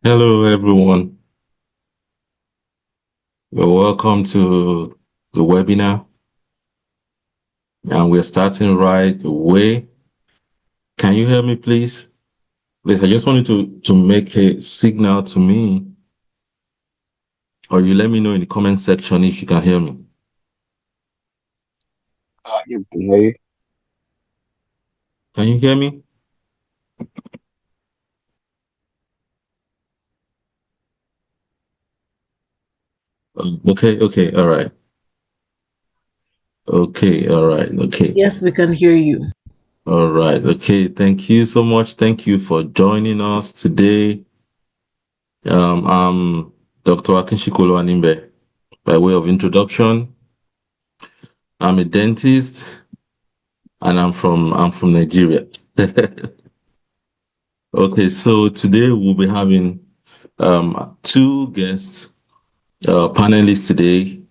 Hello, everyone. You're welcome to the webinar, and we're starting right away. Can you hear me, please? Please, I just wanted to make a signal to me, or you let me know in the comment section if you can hear me. You can hear you. Can you hear me? Okay, all right. Okay, all right, okay. Yes, we can hear you. All right, okay. Thank you so much. Thank you for joining us today. I'm Dr. Akinshikolo Animbe. By way of introduction, I'm a dentist and I'm from Nigeria. Okay, so today we'll be having two guests, panelists today,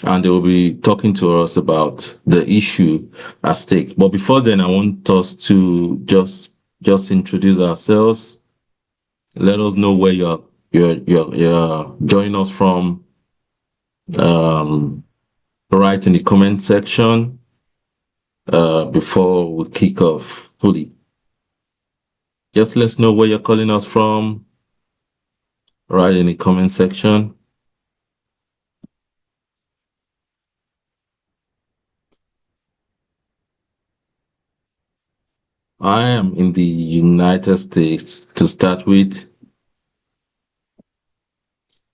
and they will be talking to us about the issue at stake. But before then, I want us to just introduce ourselves. Let us know where you're joining us from. Um, Write in the comment section before we kick off fully. Just let us know where you're calling us from. Write in the comment section. I am in the United States to start with,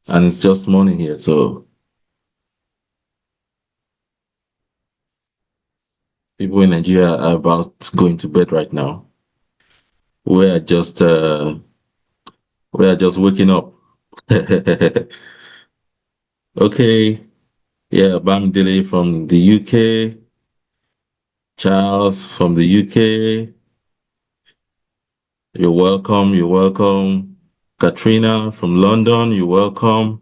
and it's just morning here, so people in Nigeria are about going to bed right now. We are just uh, we are just waking up. Okay, yeah, Bamidele from the UK, Charles from the UK. You're welcome. You're welcome. Katrina from London. You're welcome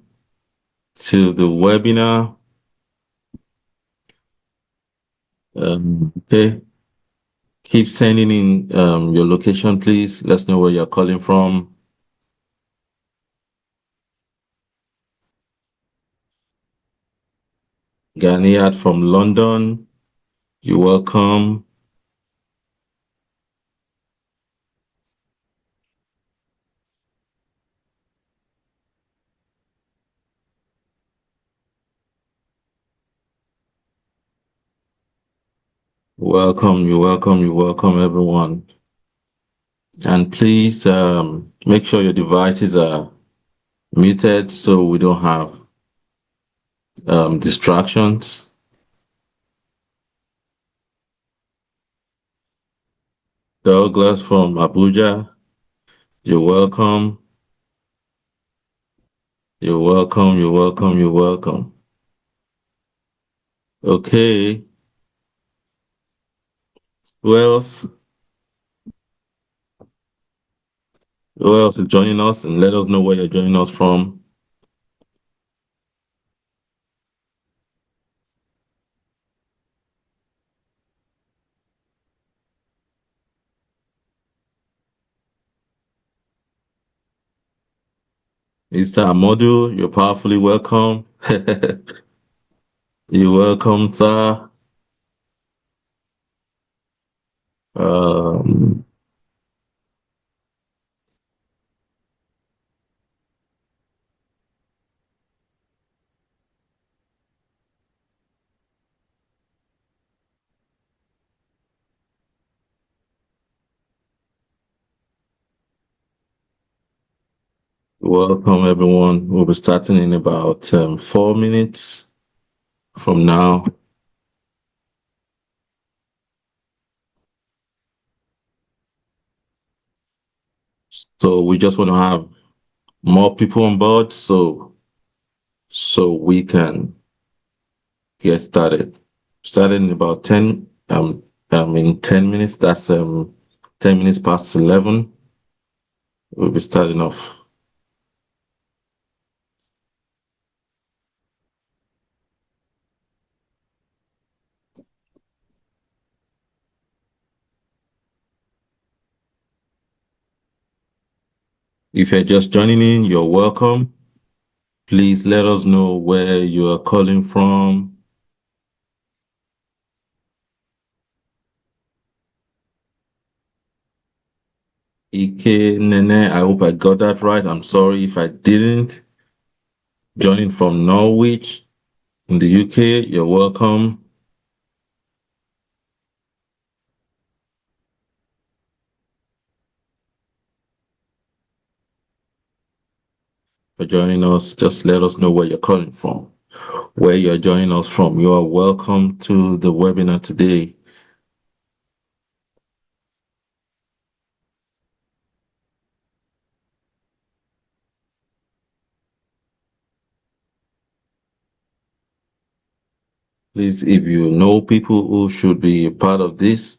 to the webinar. Okay. Keep sending in your location, please. Let's know where you're calling from. Ganiat from London. You're welcome. Welcome. You're welcome. You're welcome, everyone. And please make sure your devices are muted so we don't have distractions. Douglas from Abuja. You're welcome. You're welcome. You're welcome. You're welcome. Okay. Who else? Who else is joining us? And let us know where you're joining us from. Mr. Amodu, you're powerfully welcome. You're welcome, sir. Um, Welcome, everyone. We'll be starting in about 4 minutes from now. So we just want to have more people on board so we can get started. Starting in about 10 minutes. That's 10 minutes past 11. We'll be starting off. If you're just joining in, you're welcome. Please let us know where you are calling from. Ike Nene, I hope I got that right. I'm sorry if I didn't. Joining from Norwich in the UK, you're welcome. For joining us, just let us know where you're calling from. Where you're joining us from, you are welcome to the webinar today. Please, if you know people who should be a part of this,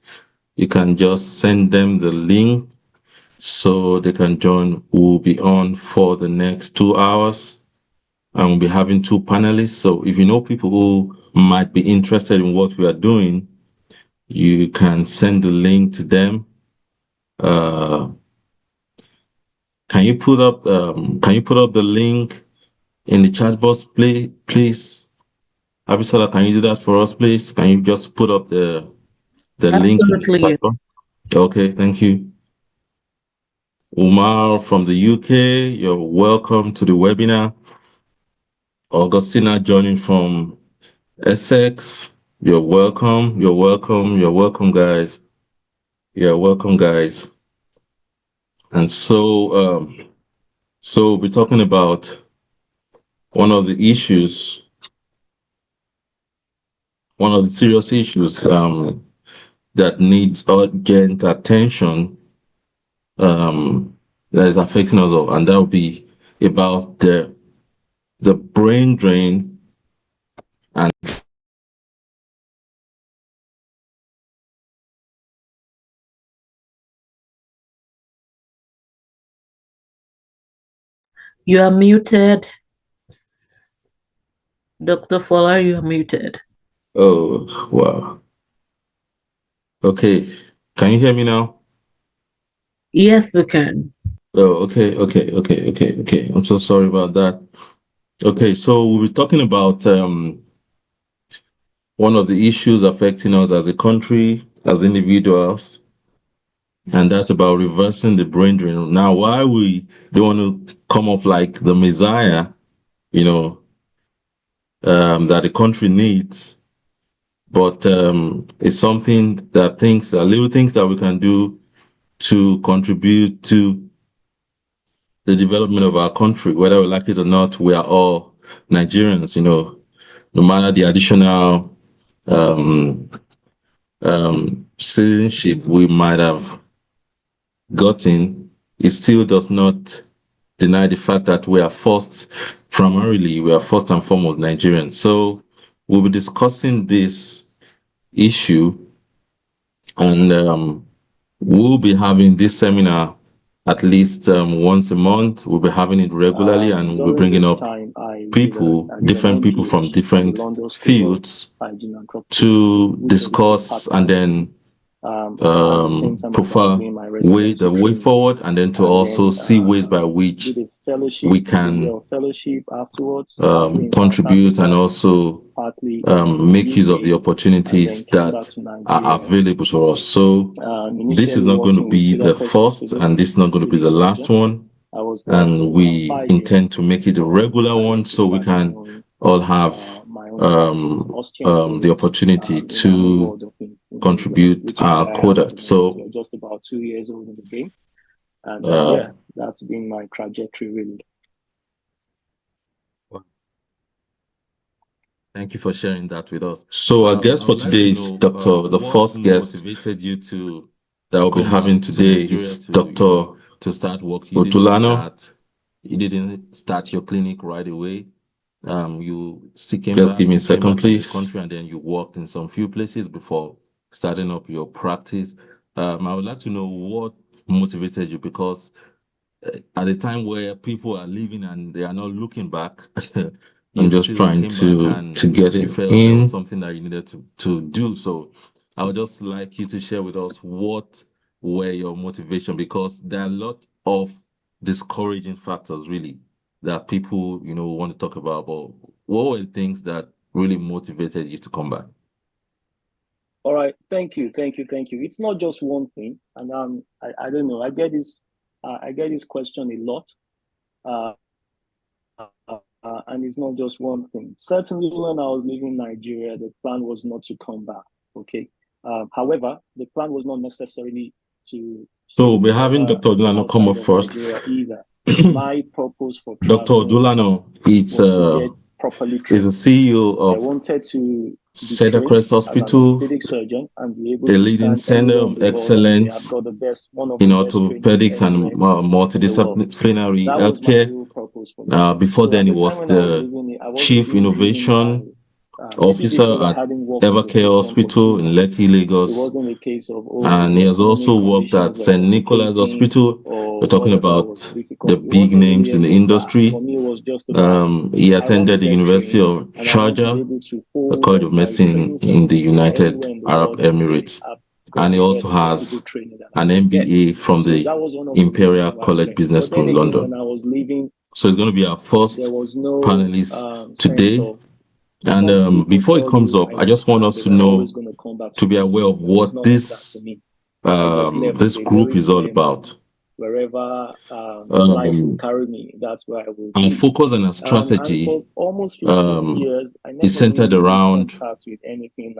you can just send them the link so they can join. We'll be on for the next 2 hours and we'll be having two panelists. So if you know people who might be interested in what we are doing, you can send the link to them. Can you put up the link in the chat box, please? Abisola, can you do that for us, please? Can you just put up the link in the Absolutely, chat box? yes. Okay, thank you. Umar from the UK, you're welcome to the webinar. Augustina joining from Essex, you're welcome. You're welcome. You're welcome, guys. You're welcome, guys. And so we're talking about one of the issues, one of the serious issues that needs urgent attention that is affecting us all, and that will be about the brain drain and You are muted. Dr. Fuller, you are muted. oh wow. Okay, can you hear me now? Yes, we can. Oh, okay. I'm so sorry about that. Okay, so we'll be talking about one of the issues affecting us as a country, as individuals, and that's about reversing the brain drain. Now, why we don't want to come off like the messiah, you know, that the country needs, but it's something that little things that we can do to contribute to the development of our country, whether we like it or not. We are all Nigerians, no matter the additional um, citizenship we might have gotten, it still does not deny the fact that we are first and foremost Nigerians. So we'll be discussing this issue, and we'll be having this seminar at least once a month. We'll be having it regularly, and we'll be During bringing this up time, different people from different fields to discuss and then at the same time as I was prefer doing my the residency way training. forward, and then to And also then see ways by which did a fellowship, we did a year can of fellowship afterwards, partly in South contribute and Africa, also partly in the make use of the UK, and opportunities then came back that to are Nigeria. available to us. So this is Initially not going to working with be the serious first, and this is not going to be the last surgeon. one. I was there And for we 5 years intend to make it a before regular one deciding to so we start can all have my own practice, the opportunity in the to world of Lagos, contribute which is our where I am quota. at the moment. So So just about 2 years old in the game. And uh, yeah, that's been my trajectory really. thank you for sharing that with us. So our guest for today is Dr. The first guest that we'll be having today is Dr. Otulano. You didn't start your clinic right away. You just give me a second, please. Country, and then you worked in some few places before starting up your practice. I would like to know what motivated you, because at a time where people are leaving and they are not looking back, I'm just trying to get it in. Was something that you needed to do. So I would just like you to share with us what were your motivation, because there are a lot of discouraging factors really that people, want to talk about? But what were the things that really motivated you to come back? All right, thank you. It's not just one thing, and I don't know. I get this question a lot, and it's not just one thing. Certainly, when I was leaving Nigeria, the plan was not to come back. Okay. However, the plan was not necessarily to. So we're having Dr. Odulano come up first. Either. My purpose for Dr. Odulano, is a CEO of wanted to Cedar-Crest Hospital, surgeon, and be able a leading center of excellence in orthopedics and multidisciplinary healthcare. Before then, he was the Chief Innovation Officer at Evercare Hospital in Lekki, Lagos. And he has also worked at St. Nicholas Hospital. We're talking about the big names in the industry. He attended the University of Sharjah, the College of Medicine in the United Arab Emirates. And he also has an MBA from the Imperial College Business School in London. So he's going to be our first panelist today. And before it comes up, I just want us to know, to be aware of what this group is all about. Wherever life will carry me, that's where I will be. Our focus and our strategy for almost 15 years, is centered around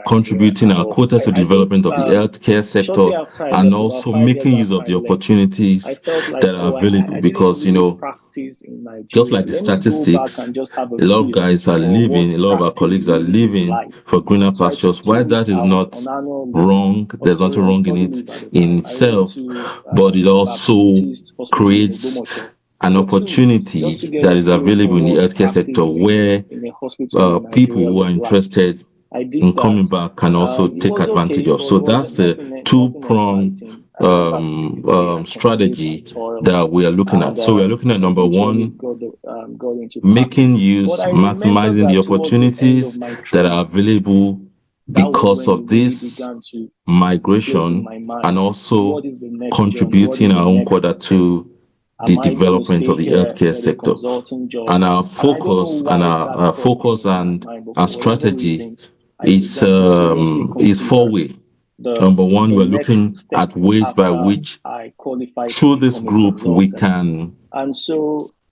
contributing our quota to development of the healthcare sector and also making use of the opportunities that are available, because just like the statistics, a lot of guys are leaving, a lot of our colleagues are leaving for greener pastures. Why that is not wrong, there's nothing wrong in it in itself, but it also creates an opportunity that is available in the healthcare sector where people who are interested in coming back can also take advantage of. So that's the two-pronged strategy that we are looking at. So we are looking at number one, making use, maximizing the opportunities that are available because of this migration, and also contributing our own quota to the development of the healthcare sector. And our focus and our strategy is four-way. Number one, we're looking at ways by which through this group we can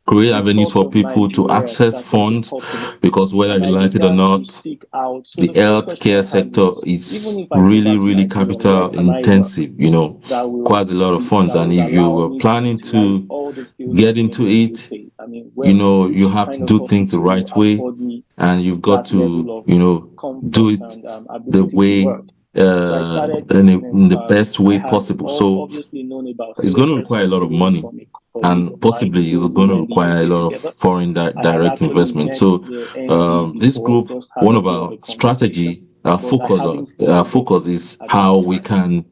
create avenues for people to access funds, because whether you like it or not, the healthcare sector is really, really capital intensive, quite a lot of funds. And if you were planning to get into it, you have to do things the right way, and you've got to, do it the way in the best way possible. So it's going to require a lot of money, and possibly is going to require a lot of foreign direct investment. So this group, one of our strategy, our focus is how we can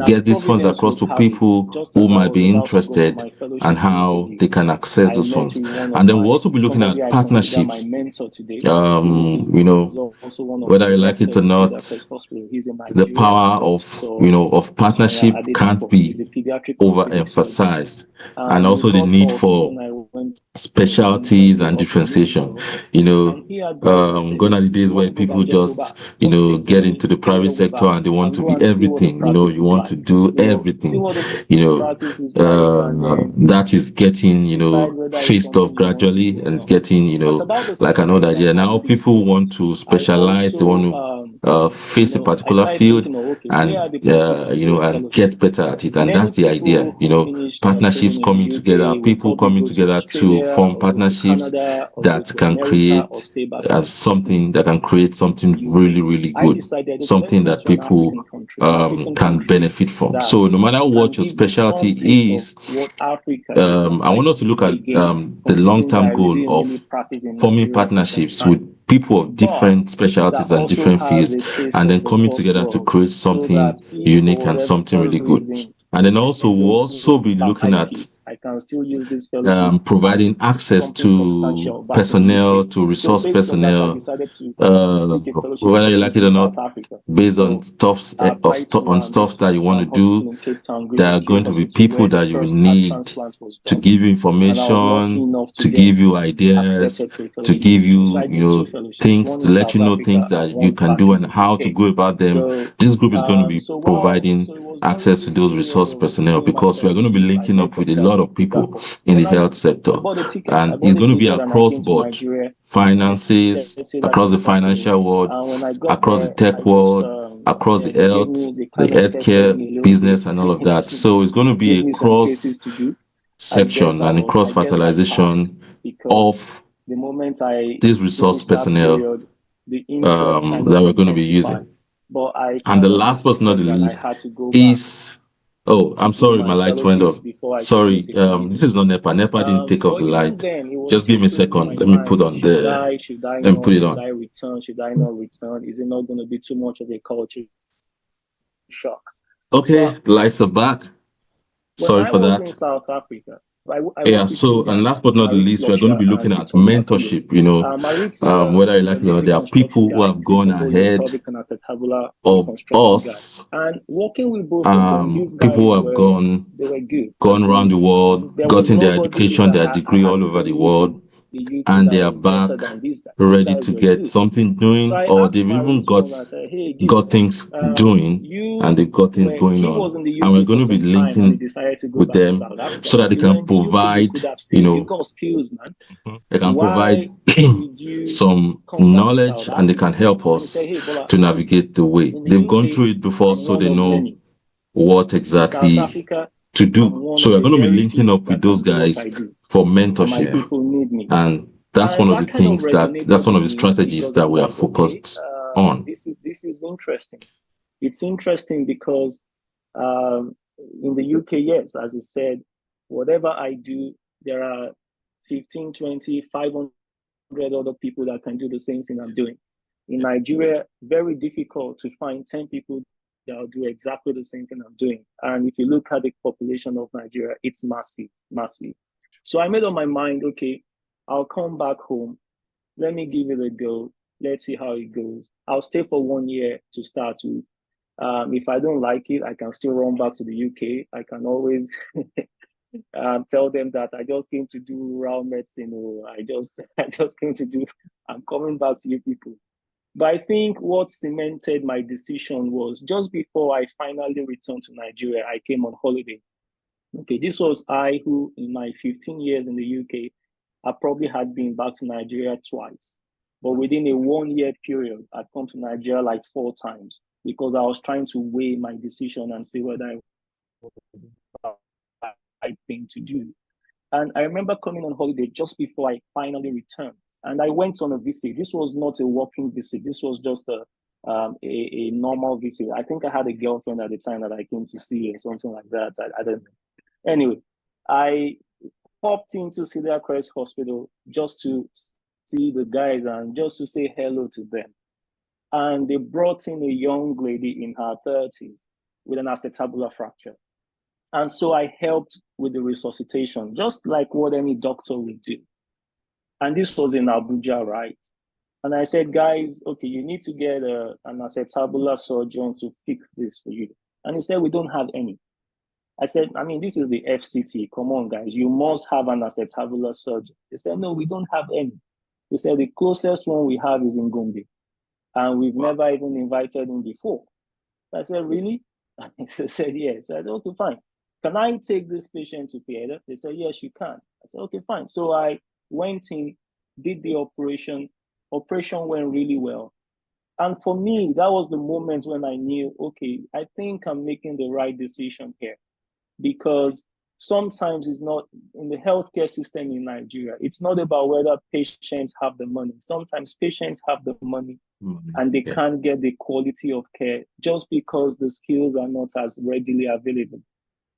get these funds across to people who might be interested, and how they can access those funds. And then we'll also be looking at partnerships. Whether you like it or not, the power of partnership can't be overemphasized, and also the need for specialties and differentiation. Gone are the days where people just get into the private sector and they want to be everything. You want to do everything. That is getting phased off gradually, and it's getting like another idea. Now people want to specialize, they want to face a particular field, and and get better at it. And that's the idea. Partnerships coming together, people coming together to form partnerships that can create something really, really good, something that people can benefit from. So no matter what your specialty is, I want us to look at the long-term goal of forming partnerships with people of different specialties and different fields, and then coming together to create something unique and something really good. And then also we'll also be looking at I can still use this fellowship providing as access something substantial to back in the personnel, UK. to So resource based on that, I personnel, decided to seek a fellowship whether you like it opportunity or in not, South Africa. based on So stuff I applied to on stuff this that you want to hospital do. in Cape Town, There Greater are Skill going to be Hospital, people where the that you first heart need transplant was to done. give you And I was lucky information, enough to to get give you ideas, accepted to a to fellowship give position. So you, I did two fellowships, things, one to in let South you know things Africa and that you one can back do in and the how to UK. go about them. So This group is going to be so providing it was during access to this those period resource of personnel, doing my because we are going to be fellowship, I linking up got with a the lot of to people Gap. in the Then health sector. I bought a ticket. I And bought it's a going to be ticket and I across came to board, Nigeria. finances, Let's say that across the this hospital. financial world, And when I got across the there, tech I just world, across the they gave health, me, they the kind of tested healthcare me a little bit. business and all of that. So it's going to be Gave a me some cross cases to do. I guess section and a cross I passed fertilization because of the moment I these resource finished that personnel period, the interest kind that of we're going to be intensified. using. But I And the kind of last but not insisted the that I least had to go back is, oh, to I'm do sorry, my my light went fellowships off. before I could say Sorry, people need this me. is not NEPA. NEPA didn't take off But the even light. then, it was Just give still me a playing in second. my Let me put mind. on the, Should I let me put not? it Should on. I return? Should I not return? Is it not going to be too much of a culture shock? Okay, But the lights are back. when Sorry I for was in that. South Africa, I Yeah, worked with two so, and guys, last but not the Marit least, we're going to Sloksha be and looking at Siton Makuye. mentorship, Marit whether you is a like it or big not. There are reconstruction people who guy. have gone Siton is a ahead pelvic and acetabular of reconstruction guy. us, And working with both of them, these people guys who have they were good. gone As around in, the world, there was gotten their nobody education, that their I degree had all over the even met world, in the UK and that they are was better back than these guys. These ready guys to were get good. something So doing, I or asked they've even Marit once, I said, hey, got Gio, things doing, and you they've got things were going he on. was in the And we're UK going for to be some time and he linking decided to go with back to them South Africa. so that But they you were can in the UK, you provide, could have stayed. You've got skills, man. they can provide Why did you some come back to knowledge, South and they can Africa? help And he us said, hey, Bola, to navigate the way. in the They've gone UK, through it before, I'm so one they of know many. what In South exactly Africa, to I'm do. one So of we're the going to be very linking few up with that those can do what guys I do. for And my mentorship. people need me. And that's one And of the that kind of things that's resonated one with of the me strategies because that I'm we are like, okay, focused on. this is interesting. It's interesting because in the UK, yes, as I said, whatever I do, there are 15, 20, 500 other people that can do the same thing I'm doing. In Nigeria, very difficult to find 10 people that will do exactly the same thing I'm doing. And if you look at the population of Nigeria, it's massive, massive. So I made up my mind, okay, I'll come back home. Let me give it a go. Let's see how it goes. I'll stay for 1 year to start with. If I don't like it, I can still run back to the UK. I can always tell them that I just came to do rural medicine, or I just came to do. I'm coming back to you people. But I think what cemented my decision was just before I finally returned to Nigeria, I came on holiday. Okay, this was I who, in my 15 years in the UK, I probably had been back to Nigeria twice. But within a 1 year period, I'd come to Nigeria like 4 times because I was trying to weigh my decision and see whether I was the right thing to do. And I remember coming on holiday just before I finally returned. And I went on a visit. This was not a walking visit. This was just a normal visit. I think I had a girlfriend at the time that I came to see or something like that. I don't know. Anyway, I popped into Cedar Crest Hospital just to see the guys and just to say hello to them. And they brought in a young lady in her 30s with an acetabular fracture. And so I helped with the resuscitation, just like what any doctor would do. And this was in Abuja, right? And I said, guys, okay, you need to get an acetabular surgeon to fix this for you. And he said, we don't have any. I said, I mean, this is the FCT. Come on, guys, you must have an acetabular surgeon. They said, no, we don't have any. They said, the closest one we have is in Gombe. And we've never even invited him before. I said, really? They said, yes. So I said, okay, fine. Can I take this patient to theater? They said, yes, you can. I said, okay, fine. So I went in, did the operation. Operation went really well. And for me, that was the moment when I knew, okay, I think I'm making the right decision here. Because sometimes it's not in the healthcare system in Nigeria, it's not about whether patients have the money. Sometimes patients have the money and they can't get the quality of care just because the skills are not as readily available.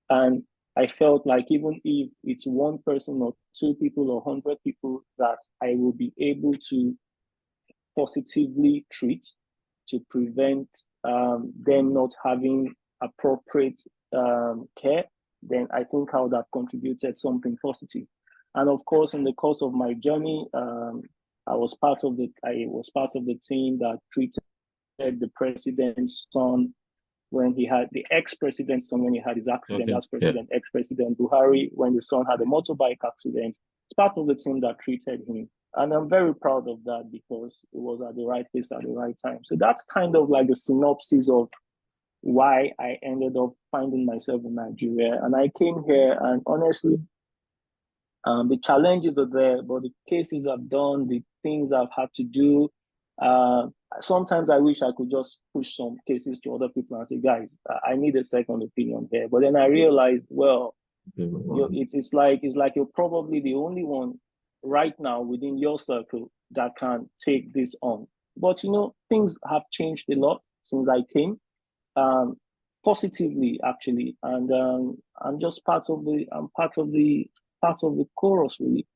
And I felt like even if it's one person or two people or 100 people that I will be able to positively treat to prevent them not having appropriate care, then I think I would have contributed something positive. And of course, in the course of my journey, I was part of the team that treated the president's son when he had the ex-president's son when he had his accident. Okay. That's ex-president Buhari when the son had a motorbike accident. It's part of the team that treated him. And I'm very proud of that because it was at the right place at the right time. So that's kind of like the synopsis of why I ended up finding myself in Nigeria. And I came here, and honestly, the challenges are there, but the cases I've done, the things I've had to do, sometimes I wish I could just push some cases to other people and say, guys, I need a second opinion here. But then I realized, well, it's like you're probably the only one right now within your circle that can take this on. But things have changed a lot since I came, positively actually, and I'm just part of the chorus really.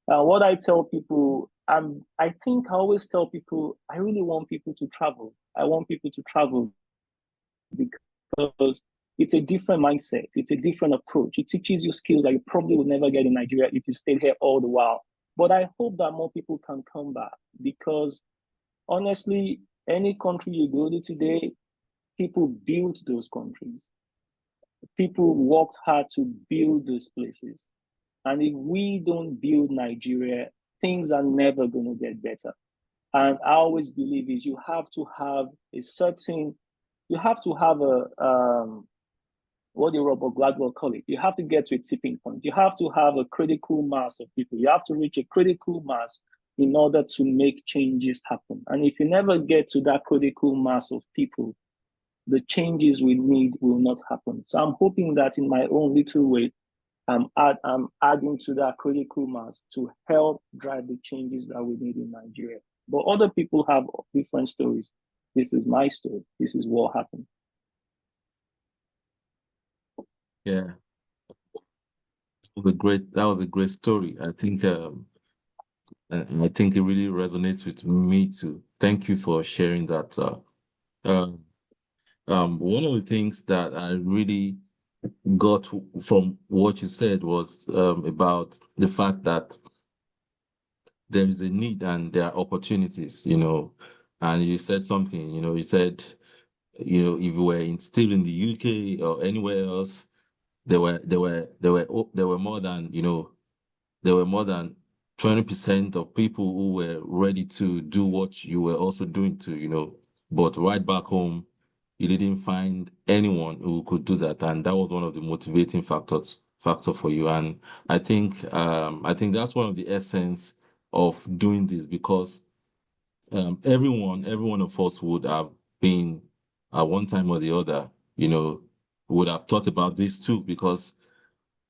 What I tell people, I think I always tell people, I really want people to travel. I want people to travel because it's a different mindset. It's a different approach. It teaches you skills that you probably would never get in Nigeria if you stayed here all the while. But I hope that more people can come back because honestly, any country you go to today, people built those countries. People worked hard to build those places. And if we don't build Nigeria, things are never going to get better. And I always believe is you have to have what the Robert Gladwell call it. You have to get to a tipping point. You have to have a critical mass of people. You have to reach a critical mass in order to make changes happen. And if you never get to that critical mass of people, the changes we need will not happen. So I'm hoping that in my own little way, I'm adding to that critical mass to help drive the changes that we need in Nigeria. But other people have different stories. This is my story. This is what happened. Yeah, that was a great story. I think and I think it really resonates with me too. Thank you for sharing that. One of the things that I really got from what you said was about the fact that there is a need and there are opportunities, and you said something, you said, if you were still in the UK or anywhere else, there were more than, there were more than 20% of people who were ready to do what you were also doing too, but right back home, you didn't find anyone who could do that. And that was one of the motivating factor for you. And I think that's one of the essence of doing this because every one of us would have been at one time or the other, would have thought about this too, because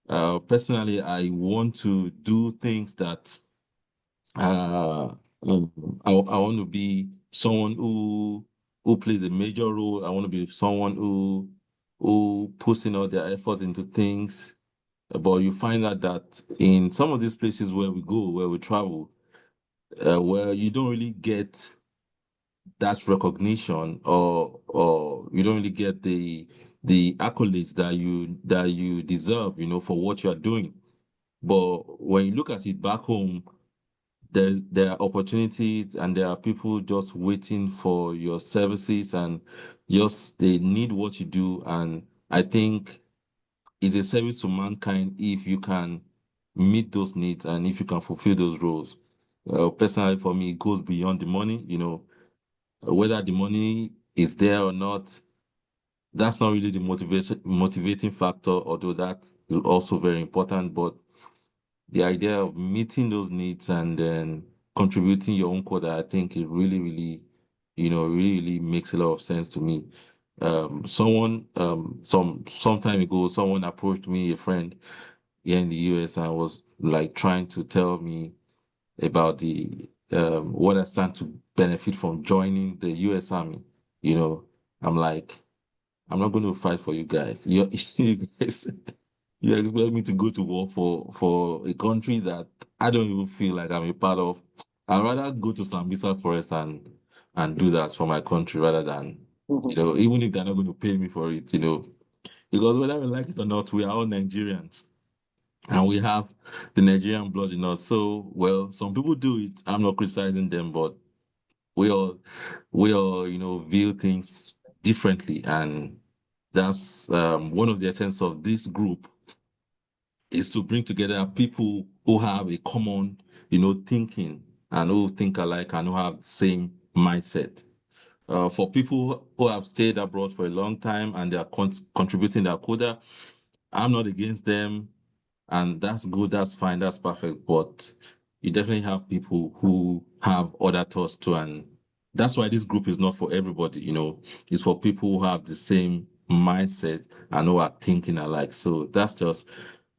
personally, I want to do things that I want to be someone who plays a major role. I want to be someone who puts in all their effort into things. But you find out that in some of these places where we go, where we travel, where you don't really get that recognition, or you don't really get the accolades that you deserve, for what you are doing. But when you look at it back home, there are opportunities and there are people just waiting for your services, and just they need what you do. And I think it's a service to mankind if you can meet those needs and if you can fulfill those roles. Personally, for me, it goes beyond the money. Whether the money is there or not, that's not really the motivating factor, although that's also very important. But the idea of meeting those needs and then contributing your own quota, I think it really, really, really makes a lot of sense to me. Some time ago, someone approached me, a friend here in the US, and was like trying to tell me about the what I stand to benefit from joining the US Army. I'm like, I'm not going to fight for you guys. You guys, you expect me to go to war for a country that I don't even feel like I'm a part of. I'd rather go to Sambisa Forest and do that for my country rather than, Mhm. even if they're not going to pay me for it, Because whether we like it or not, we are all Nigerians. And we have the Nigerian blood in us. So, well, some people do it. I'm not criticizing them, but we all view things differently. And that's one of the essence of this group is to bring together people who have a common, thinking and who think alike and who have the same mindset. For people who have stayed abroad for a long time and they are contributing their quota, I'm not against them, and that's good, that's fine, that's perfect. But you definitely have people who have other thoughts too, and that's why this group is not for everybody. It's for people who have the same mindset and who are thinking alike. So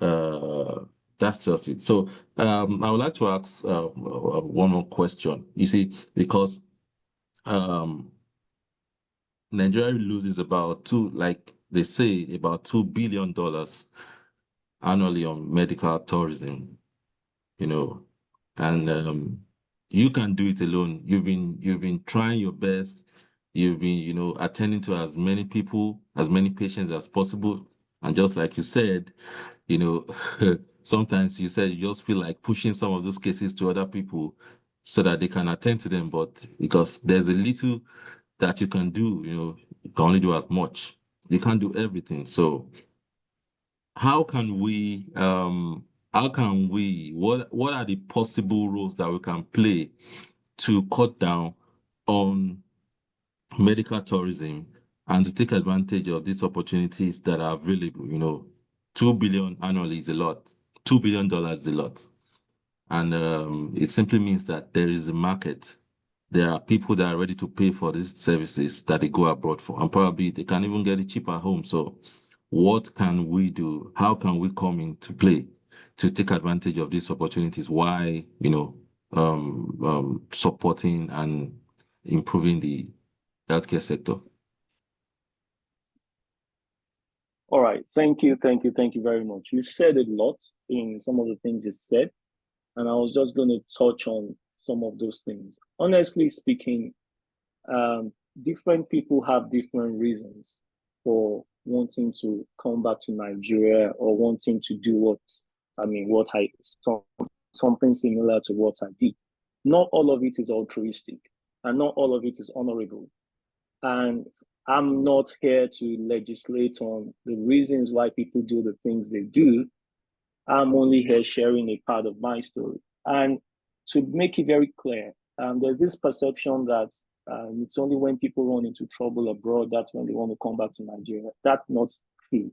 uh, that's just it. So I would like to ask one more question. You see, because um, Nigeria loses about like they say, about $2 billion annually on medical tourism, you know, and you can do it alone. You've been trying your best. You've been, attending to as many people, as many patients as possible. And just like you said, you know, sometimes you said you just feel like pushing some of those cases to other people so that they can attend to them. But because there's a little that you can do, you can only do as much. You can't do everything. So how can we what are the possible roles that we can play to cut down on medical tourism and to take advantage of these opportunities that are available? 2 billion annually is a lot. $2 billion is a lot. And it simply means that there is a market. There are people that are ready to pay for these services that they go abroad for, and probably they can even get it cheap at home. So, what can we do? How can we come into play to take advantage of these opportunities? Why, supporting and improving the healthcare sector? All right. Thank you very much. You said a lot in some of the things you said, and I was just going to touch on some of those things. Honestly speaking, um, different people have different reasons for wanting to come back to Nigeria or wanting to do something similar to what I did. Not all of it is altruistic, and not all of it is honorable. And I'm not here to legislate on the reasons why people do the things they do. I'm only here sharing a part of my story. And to make it very clear, there's this perception that it's only when people run into trouble abroad that's when they want to come back to Nigeria. That's not true.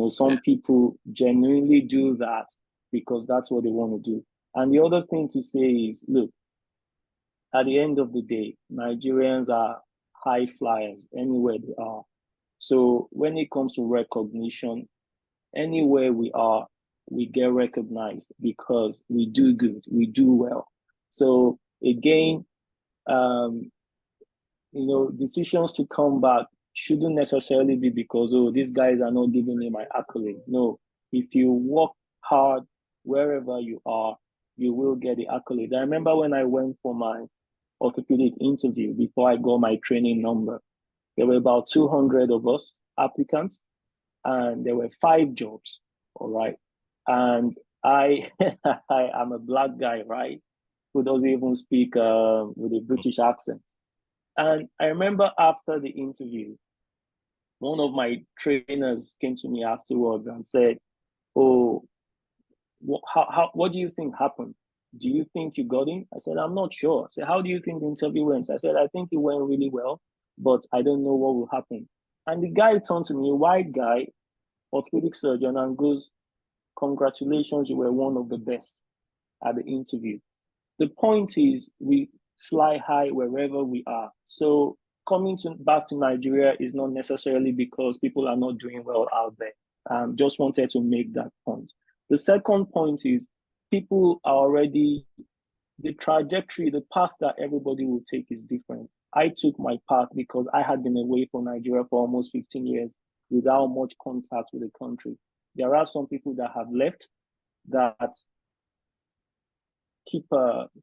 Some people genuinely do that because that's what they want to do. And the other thing to say is, look, at the end of the day, Nigerians are high flyers anywhere they are. So when it comes to recognition, anywhere we are, we get recognized because we do good, we do well. So again, um, decisions to come back shouldn't necessarily be because, oh, these guys are not giving me my accolade. No, if you work hard wherever you are, you will get the accolades. I remember when I went for my orthopedic interview before I got my training number, there were about 200 of us applicants, and there were 5 jobs. All right. And I, I am a black guy, right? Who doesn't even speak with a British accent. And I remember after the interview, one of my trainers came to me afterwards and said, "Oh, what do you think happened? Do you think you got in?" I said, "I'm not sure." I said, "How do you think the interview went?" I said, "I think it went really well, but I don't know what will happen." And the guy turned to me, a white guy, orthopedic surgeon, and goes, "Congratulations, you were one of the best at the interview." The point is, we fly high wherever we are. So back to Nigeria is not necessarily because people are not doing well out there. Just wanted to make that point. The second point is people are already, the trajectory, the path that everybody will take is different. I took my path because I had been away from Nigeria for almost 15 years without much contact with the country. There are some people that have left that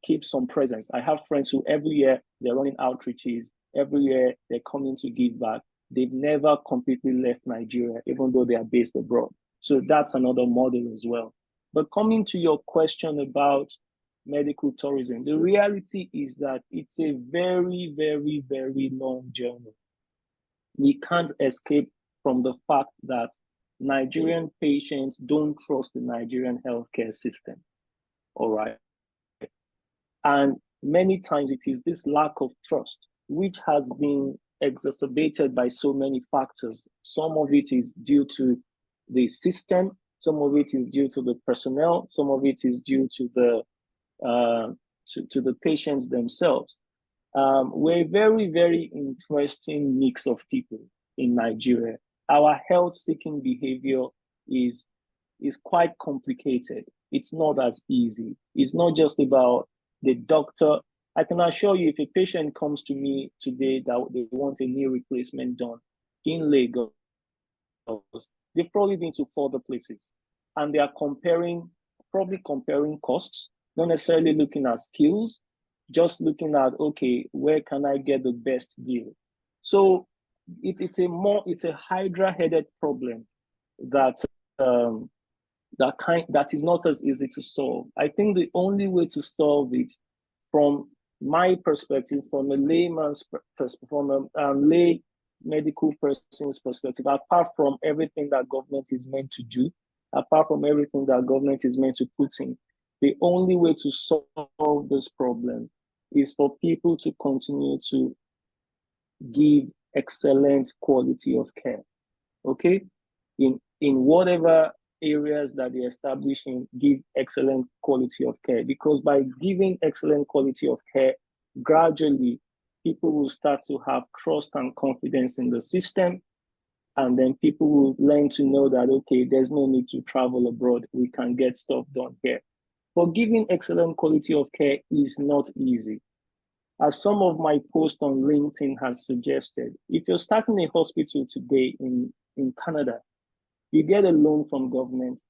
keep some presence. I have friends who every year they're running outreaches, every year they're coming to give back. they've never completely left Nigeria, even though they are based abroad. So that's another model as well. But coming to your question about medical tourism, the reality is that it's a very, very, very long journey. We can't escape from the fact that Nigerian patients don't trust the Nigerian healthcare system. All right. And many times it is this lack of trust, which has been exacerbated by so many factors. Some of it is due to the system, some of it is due to the personnel, some of it is due to the patients themselves. We're a very, very interesting mix of people in Nigeria. Our health-seeking behavior is quite complicated. It's not as easy. It's not just about the doctor. I can assure you, if a patient comes to me today that they want a knee replacement done in Lagos, they've probably been to 4 other places, and they are probably comparing costs, not necessarily looking at skills, just looking at, okay, where can I get the best deal? So it's a hydra-headed problem that that is not as easy to solve. I think the only way to solve it, from my perspective, from a layman's perspective, from a lay medical person's perspective, apart from everything that government is meant to do, apart from everything that government is meant to put in, the only way to solve this problem is for people to continue to give excellent quality of care. Okay? In whatever areas that they establish in, give excellent quality of care, because by giving excellent quality of care, gradually people will start to have trust and confidence in the system, and then people will learn to know that, okay, there's no need to travel abroad, we can get stuff done here. But giving excellent quality of care is not easy. As some of my posts on LinkedIn has suggested, if you're starting a hospital today in Canada, you get a loan from government,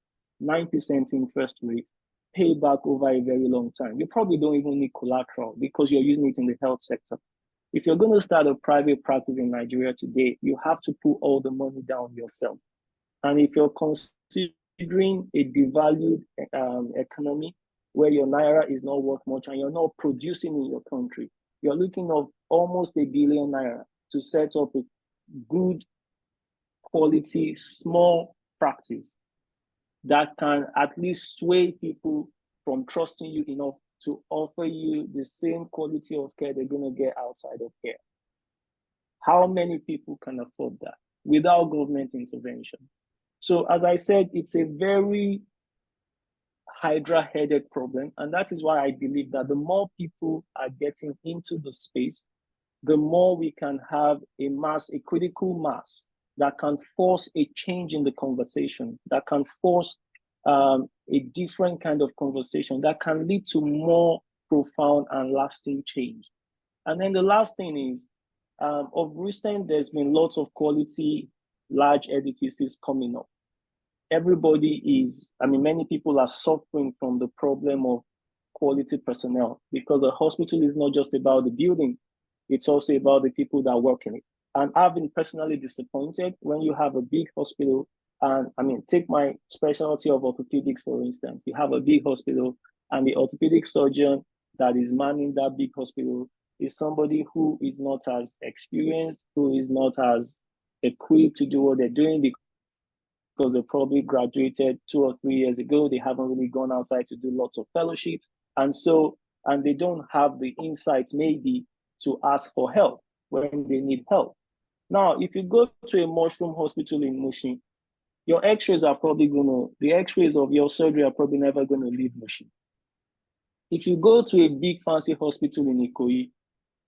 9% interest rate, pay back over a very long time. You probably don't even need collateral because you're using it in the health sector. If you're going to start a private practice in Nigeria today, you have to put all the money down yourself. And if you're considering a devalued economy where your naira is not worth much and you're not producing in your country, you're looking at almost R1 billion to set up a good quality small practice that can at least sway people from trusting you enough to offer you the same quality of care they're going to get outside of care. How many people can afford that without government intervention? So as I said, it's a very hydra-headed problem, and that is why I believe that the more people are getting into the space, the more we can have a critical mass that can force a change in the conversation, that can force a different kind of conversation, that can lead to more profound and lasting change. And then the last thing is, of recent, there's been lots of quality large edifices coming up. Many people are suffering from the problem of quality personnel, because the hospital is not just about the building, it's also about the people that work in it. And I've been personally disappointed when you have a big hospital, and take my specialty of orthopedics, for instance. You have a big hospital, and the orthopedic surgeon that is manning that big hospital is somebody who is not as experienced, who is not as equipped to do what they're doing, because they probably graduated 2 or 3 years ago. They haven't really gone outside to do lots of fellowships. And they don't have the insights maybe to ask for help when they need help. Now, if you go to a mushroom hospital in Mushin, your x-rays the x-rays of your surgery are probably never going to leave Mushin. If you go to a big fancy hospital in Ikoyi,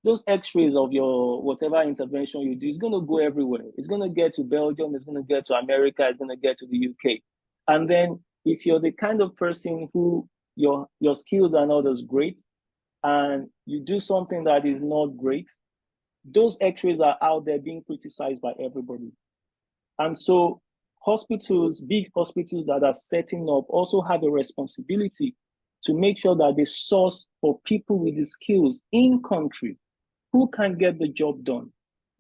those x-rays of your whatever intervention you do is going to go everywhere. It's going to get to Belgium, it's going to get to America, it's going to get to the UK. And then if you're the kind of person who your skills are not as great, and you do something that is not great, those x-rays are out there being criticized by everybody. And so big hospitals that are setting up also have a responsibility to make sure that they source for people with the skills in country who can get the job done.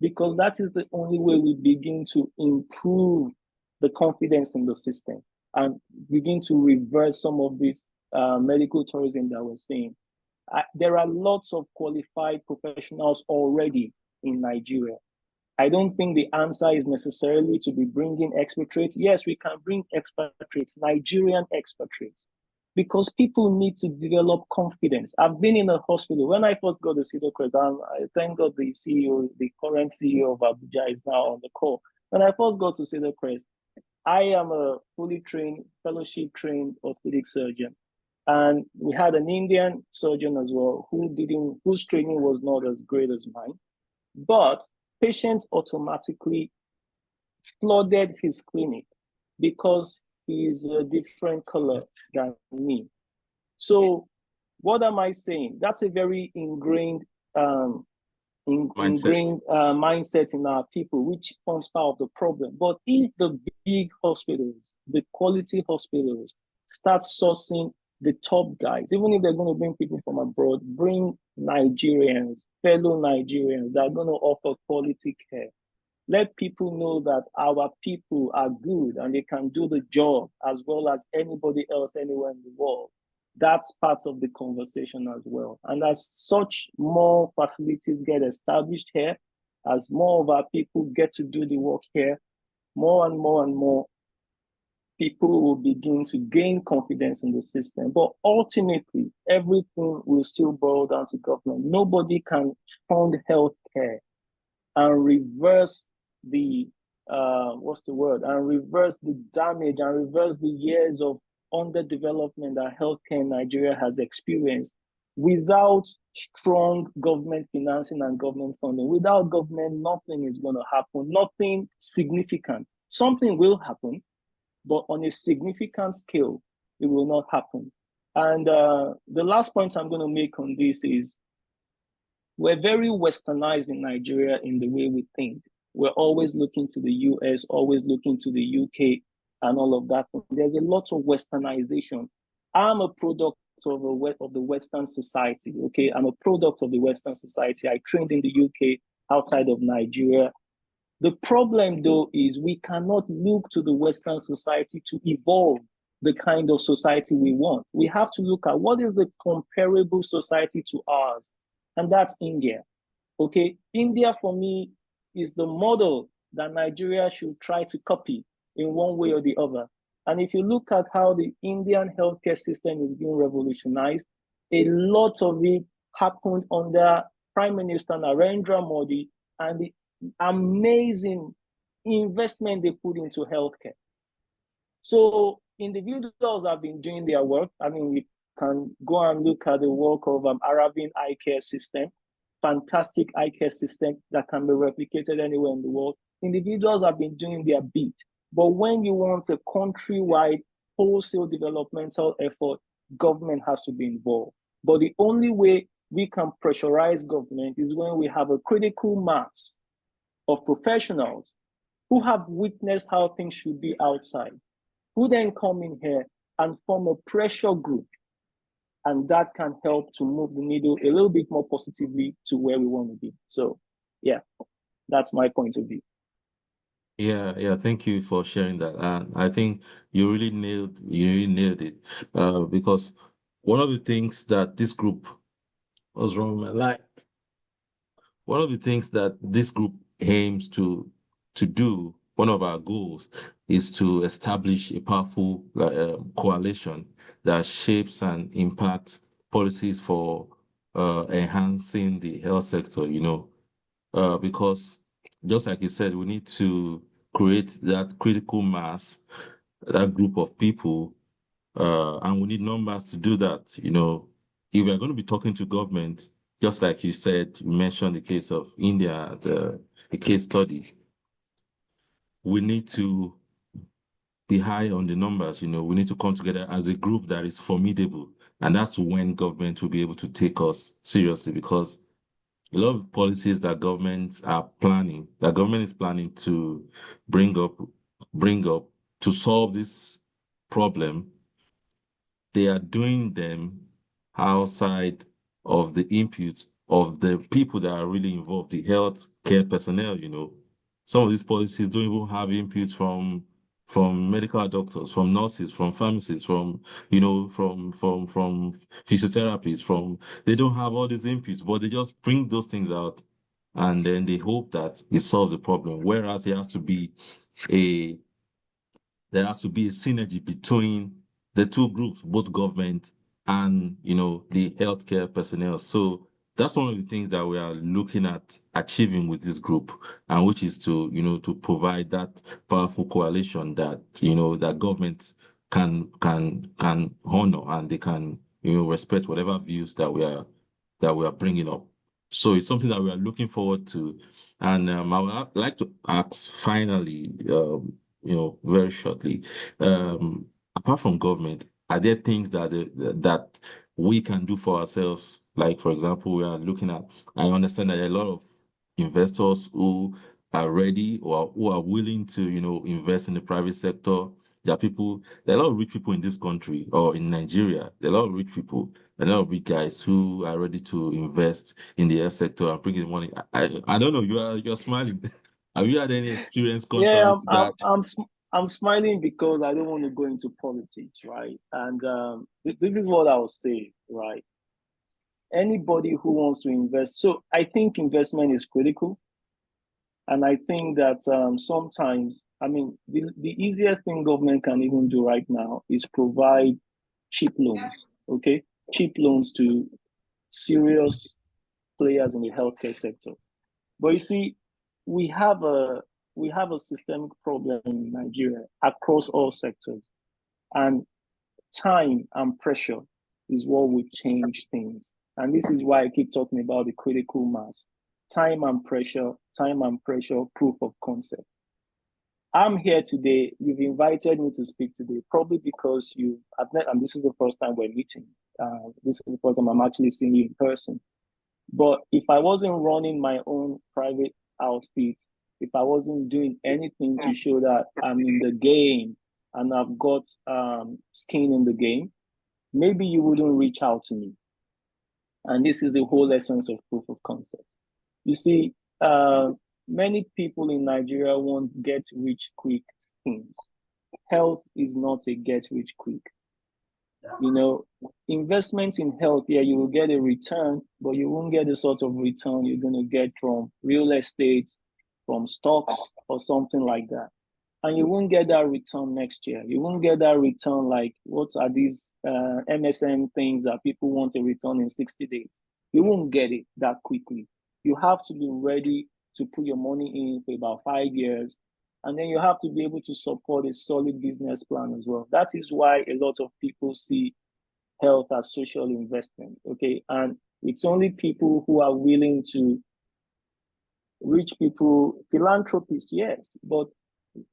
because that is the only way we begin to improve the confidence in the system and begin to reverse some of this medical tourism that we're seeing. There are lots of qualified professionals already in Nigeria. I don't think the answer is necessarily to be bringing expatriates. Yes, we can bring expatriates, Nigerian expatriates, because people need to develop confidence. I've been in a hospital. When I first got the Cedar Crest, I thank God the CEO, the current CEO of Abuja is now on the call. When I first got to Cedar Crest, I am a fully trained, fellowship trained orthopedic surgeon. And we had an Indian surgeon as well whose training was not as great as mine. But patients automatically flooded his clinic because he is a different color than me. So what am I saying? That's a very ingrained mindset in our people, which forms part of the problem. But if the big hospitals, the quality hospitals, start sourcing the top guys, even if they're going to bring people from abroad, bring Nigerians, fellow Nigerians that are going to offer quality care. Let people know that our people are good and they can do the job as well as anybody else anywhere in the world. That's part of the conversation as well. And as such, more facilities get established here, as more of our people get to do the work here, more and more people will begin to gain confidence in the system. But ultimately, everything will still boil down to government. Nobody can fund healthcare and reverse the and reverse the damage and reverse the years of underdevelopment that healthcare in Nigeria has experienced without strong government financing and government funding. Without government, nothing is going to happen, nothing significant. Something will happen, but on a significant scale, it will not happen. And the last point I'm going to make on this is we're very westernized in Nigeria in the way we think. We're always looking to the US, always looking to the UK and all of that. There's a lot of westernization. I'm a product of the Western society, okay? I'm a product of the Western society. I trained in the UK, outside of Nigeria. The problem, though, is we cannot look to the Western society to evolve the kind of society we want. We have to look at what is the comparable society to ours, and that's India. Okay, India for me is the model that Nigeria should try to copy in one way or the other. And if you look at how the Indian healthcare system is being revolutionized, a lot of it happened under Prime Minister Narendra Modi and the amazing investment they put into healthcare. So individuals have been doing their work. I mean, we can go and look at the work of Arabian eye care system, fantastic eye care system that can be replicated anywhere in the world. Individuals have been doing their bit. But when you want a countrywide wholesale developmental effort, government has to be involved. But the only way we can pressurize government is when we have a critical mass of professionals who have witnessed how things should be outside, who then come in here and form a pressure group. And that can help to move the needle a little bit more positively to where we want to be. So, yeah, that's my point of view. Yeah. Thank you for sharing that. And I think you really nailed it. Because one of the things that this group was wrong with my life. One of the things that this group aims to do, one of our goals, is to establish a powerful coalition that shapes and impacts policies for enhancing the health sector. Because just like you said, we need to create that critical mass, that group of people, and we need numbers to do that. If we're going to be talking to government, just like you said, you mentioned the case of India, the case study, we need to be high on the numbers. We need to come together as a group that is formidable. And that's when government will be able to take us seriously, because a lot of policies that government is planning to bring up to solve this problem, they are doing them outside of the input of the people that are really involved, the health care personnel, Some of these policies don't even have input from medical doctors, from nurses, from pharmacists, from physiotherapists, they don't have all these inputs, but they just bring those things out and then they hope that it solves the problem. Whereas a there has to be a synergy between the two groups, both government and the healthcare personnel. So that's one of the things that we are looking at achieving with this group, and which is to provide that powerful coalition that that government can honor, and they can respect whatever views that we are bringing up. So it's something that we are looking forward to. And I would like to ask finally, very shortly, apart from government, are there things that we can do for ourselves? Like, for example, we are looking at, I understand that there are a lot of investors who are ready or who are willing to, invest in the private sector. There are a lot of rich people in this country or in Nigeria. There are a lot of rich people, a lot of rich guys who are ready to invest in the health sector and bring in money. I don't know. You're smiling. Have you had any experience Yeah, contrary to that? I'm smiling because I don't want to go into politics, right? And this is what I'll say, right? Anybody who wants to invest, so I think investment is critical. And I think that sometimes, I mean, the easiest thing government can even do right now is provide cheap loans, okay? Cheap loans to serious players in the healthcare sector. But you see, we have a we have a systemic problem in Nigeria across all sectors, and time and pressure is what will change things. And this is why I keep talking about the critical mass. Time and pressure, proof of concept. I'm here today. You've invited me to speak today, probably because and this is the first time we're meeting. This is the first time I'm actually seeing you in person. But if I wasn't running my own private outfit, if I wasn't doing anything to show that I'm in the game and I've got skin in the game, maybe you wouldn't reach out to me. And this is the whole essence of proof of concept. You see, many people in Nigeria want get rich quick things. Health is not a get rich quick. Investments in health, yeah, you will get a return, but you won't get the sort of return you're going to get from real estate, from stocks, or something like that. And you won't get that return next year. You won't get that return like what are these MSM things that people want a return in 60 days. You won't get it that quickly. You have to be ready to put your money in for about 5 years. And then you have to be able to support a solid business plan as well. That is why a lot of people see health as social investment. Okay. And it's only people who are willing to, rich people, philanthropists, yes, but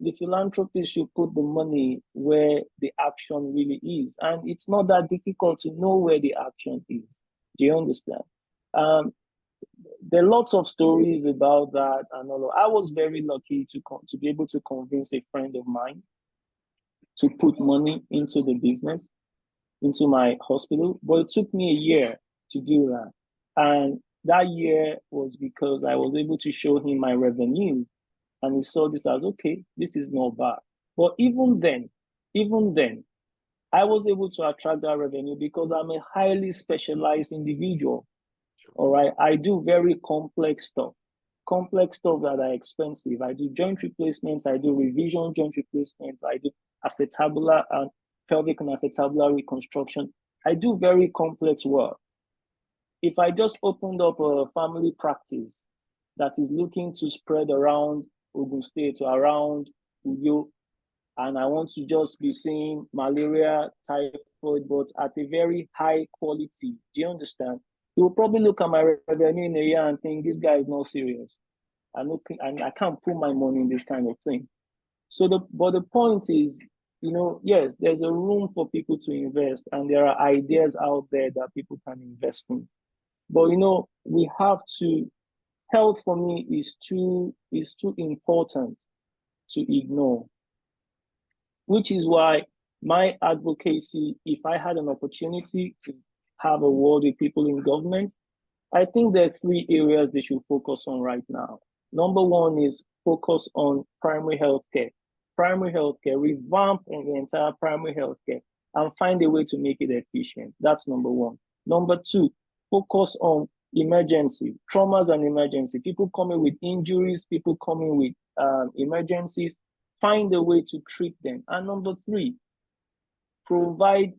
the philanthropist should put the money where the action really is. And it's not that difficult to know where the action is. Do you understand? There are lots of stories about that. And all. I was very lucky to be able to convince a friend of mine to put money into the business, into my hospital. But it took me a year to do that. And that year was because I was able to show him my revenue. And he saw this as, okay, this is not bad. But even then, I was able to attract that revenue because I'm a highly specialized individual. All right. I do very complex stuff that are expensive. I do joint replacements. I do revision joint replacements. I do acetabular and pelvic and acetabular reconstruction. I do very complex work. If I just opened up a family practice that is looking to spread around Ogun State or around Uyo, and I want to just be seeing malaria, typhoid, but at a very high quality, do you understand? You will probably look at my revenue in a year and think this guy is not serious. And I can't put my money in this kind of thing. But the point is, yes, there's a room for people to invest, and there are ideas out there that people can invest in. But we have to. Health for me is too important to ignore, which is why my advocacy, if I had an opportunity to have a word with people in government, I think there are three areas they should focus on right now. Number one is focus on primary healthcare. Primary healthcare, revamp the entire primary healthcare and find a way to make it efficient. That's number one. Number two, focus on emergency, traumas and emergency. People coming with injuries, people coming with emergencies, find a way to treat them. And number three, provide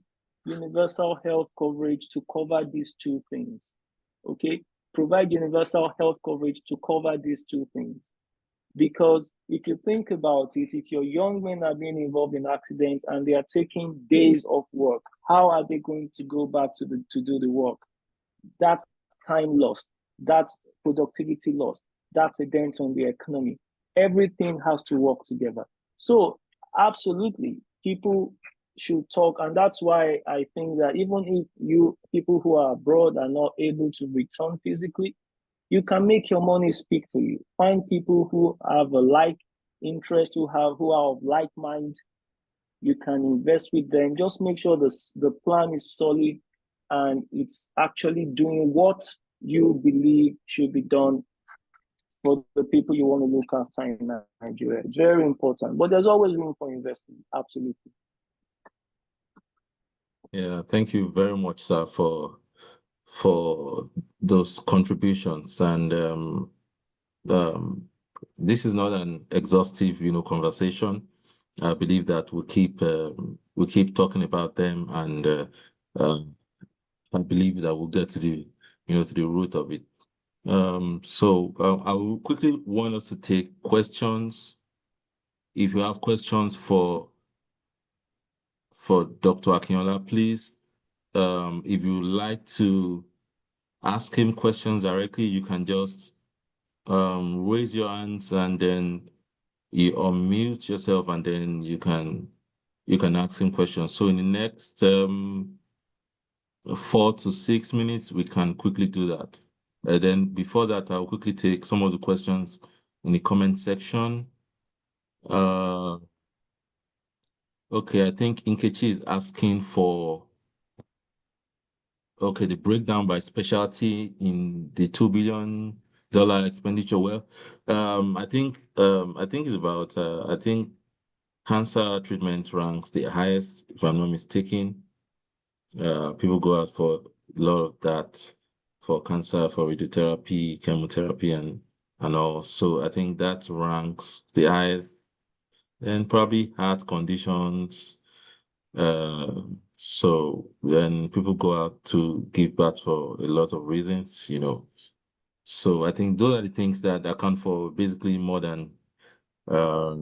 universal health coverage to cover these two things. Okay, provide universal health coverage to cover these two things. Because if you think about it, if your young men are being involved in accidents and they are taking days off work, how are they going to go back to do the work? That's time lost. That's productivity lost. That's a dent on the economy. Everything has to work together. So absolutely, people should talk, and that's why I think that even if you people who are abroad are not able to return physically, you can make your money speak for you. Find people who have a like interest, who are of like mind. You can invest with them. Just make sure the plan is solid and it's actually doing what you believe should be done for the people you want to look after in Nigeria. It's very important. But there's always room for investment. Absolutely. Yeah, thank you very much, sir, for those contributions. And this is not an exhaustive, conversation. I believe that we keep talking about them, and uh, I believe that we'll get to the root of it. So I will quickly want us to take questions. If you have questions for Dr. Akinola, please, if you like to ask him questions directly, you can just raise your hands and then you unmute yourself and then you can ask him questions. So in the next 4 to 6 minutes, we can quickly do that. And then before that, I'll quickly take some of the questions in the comment section. Okay, I think Nkechi is asking for the breakdown by specialty in the $2 billion expenditure. Well, I think it's about I think cancer treatment ranks the highest, if I'm not mistaken. People go out for a lot of that for cancer, for radiotherapy, chemotherapy, and all. So I think that ranks the highest. And probably heart conditions. So then people go out to give birth for a lot of reasons. So I think those are the things that account for basically more than a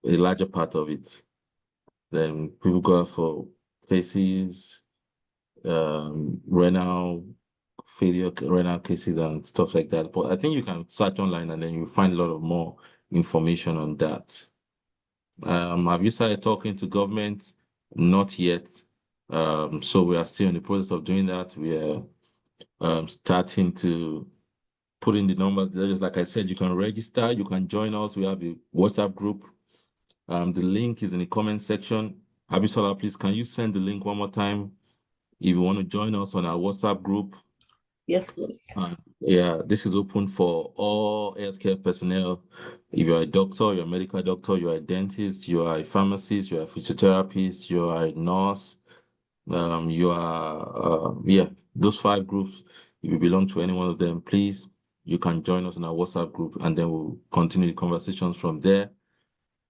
larger part of it. Then people go out for cases, renal failure, renal cases and stuff like that. But I think you can search online and then you find a lot of more information on that. Have you started talking to government? Not yet. So we are still in the process of doing that. We are starting to put in the numbers. Just like I said, you can register, you can join us. We have a WhatsApp group. The link is in the comment section. Abisola, please, can you send the link one more time if you want to join us on our WhatsApp group? Yes, please. Yeah, this is open for all healthcare personnel. If you're a doctor, you're a medical doctor, you're a dentist, you are a pharmacist, you're a physiotherapist, you are a nurse, you are, those 5 groups. If you belong to any one of them, please, you can join us in our WhatsApp group and then we'll continue the conversations from there.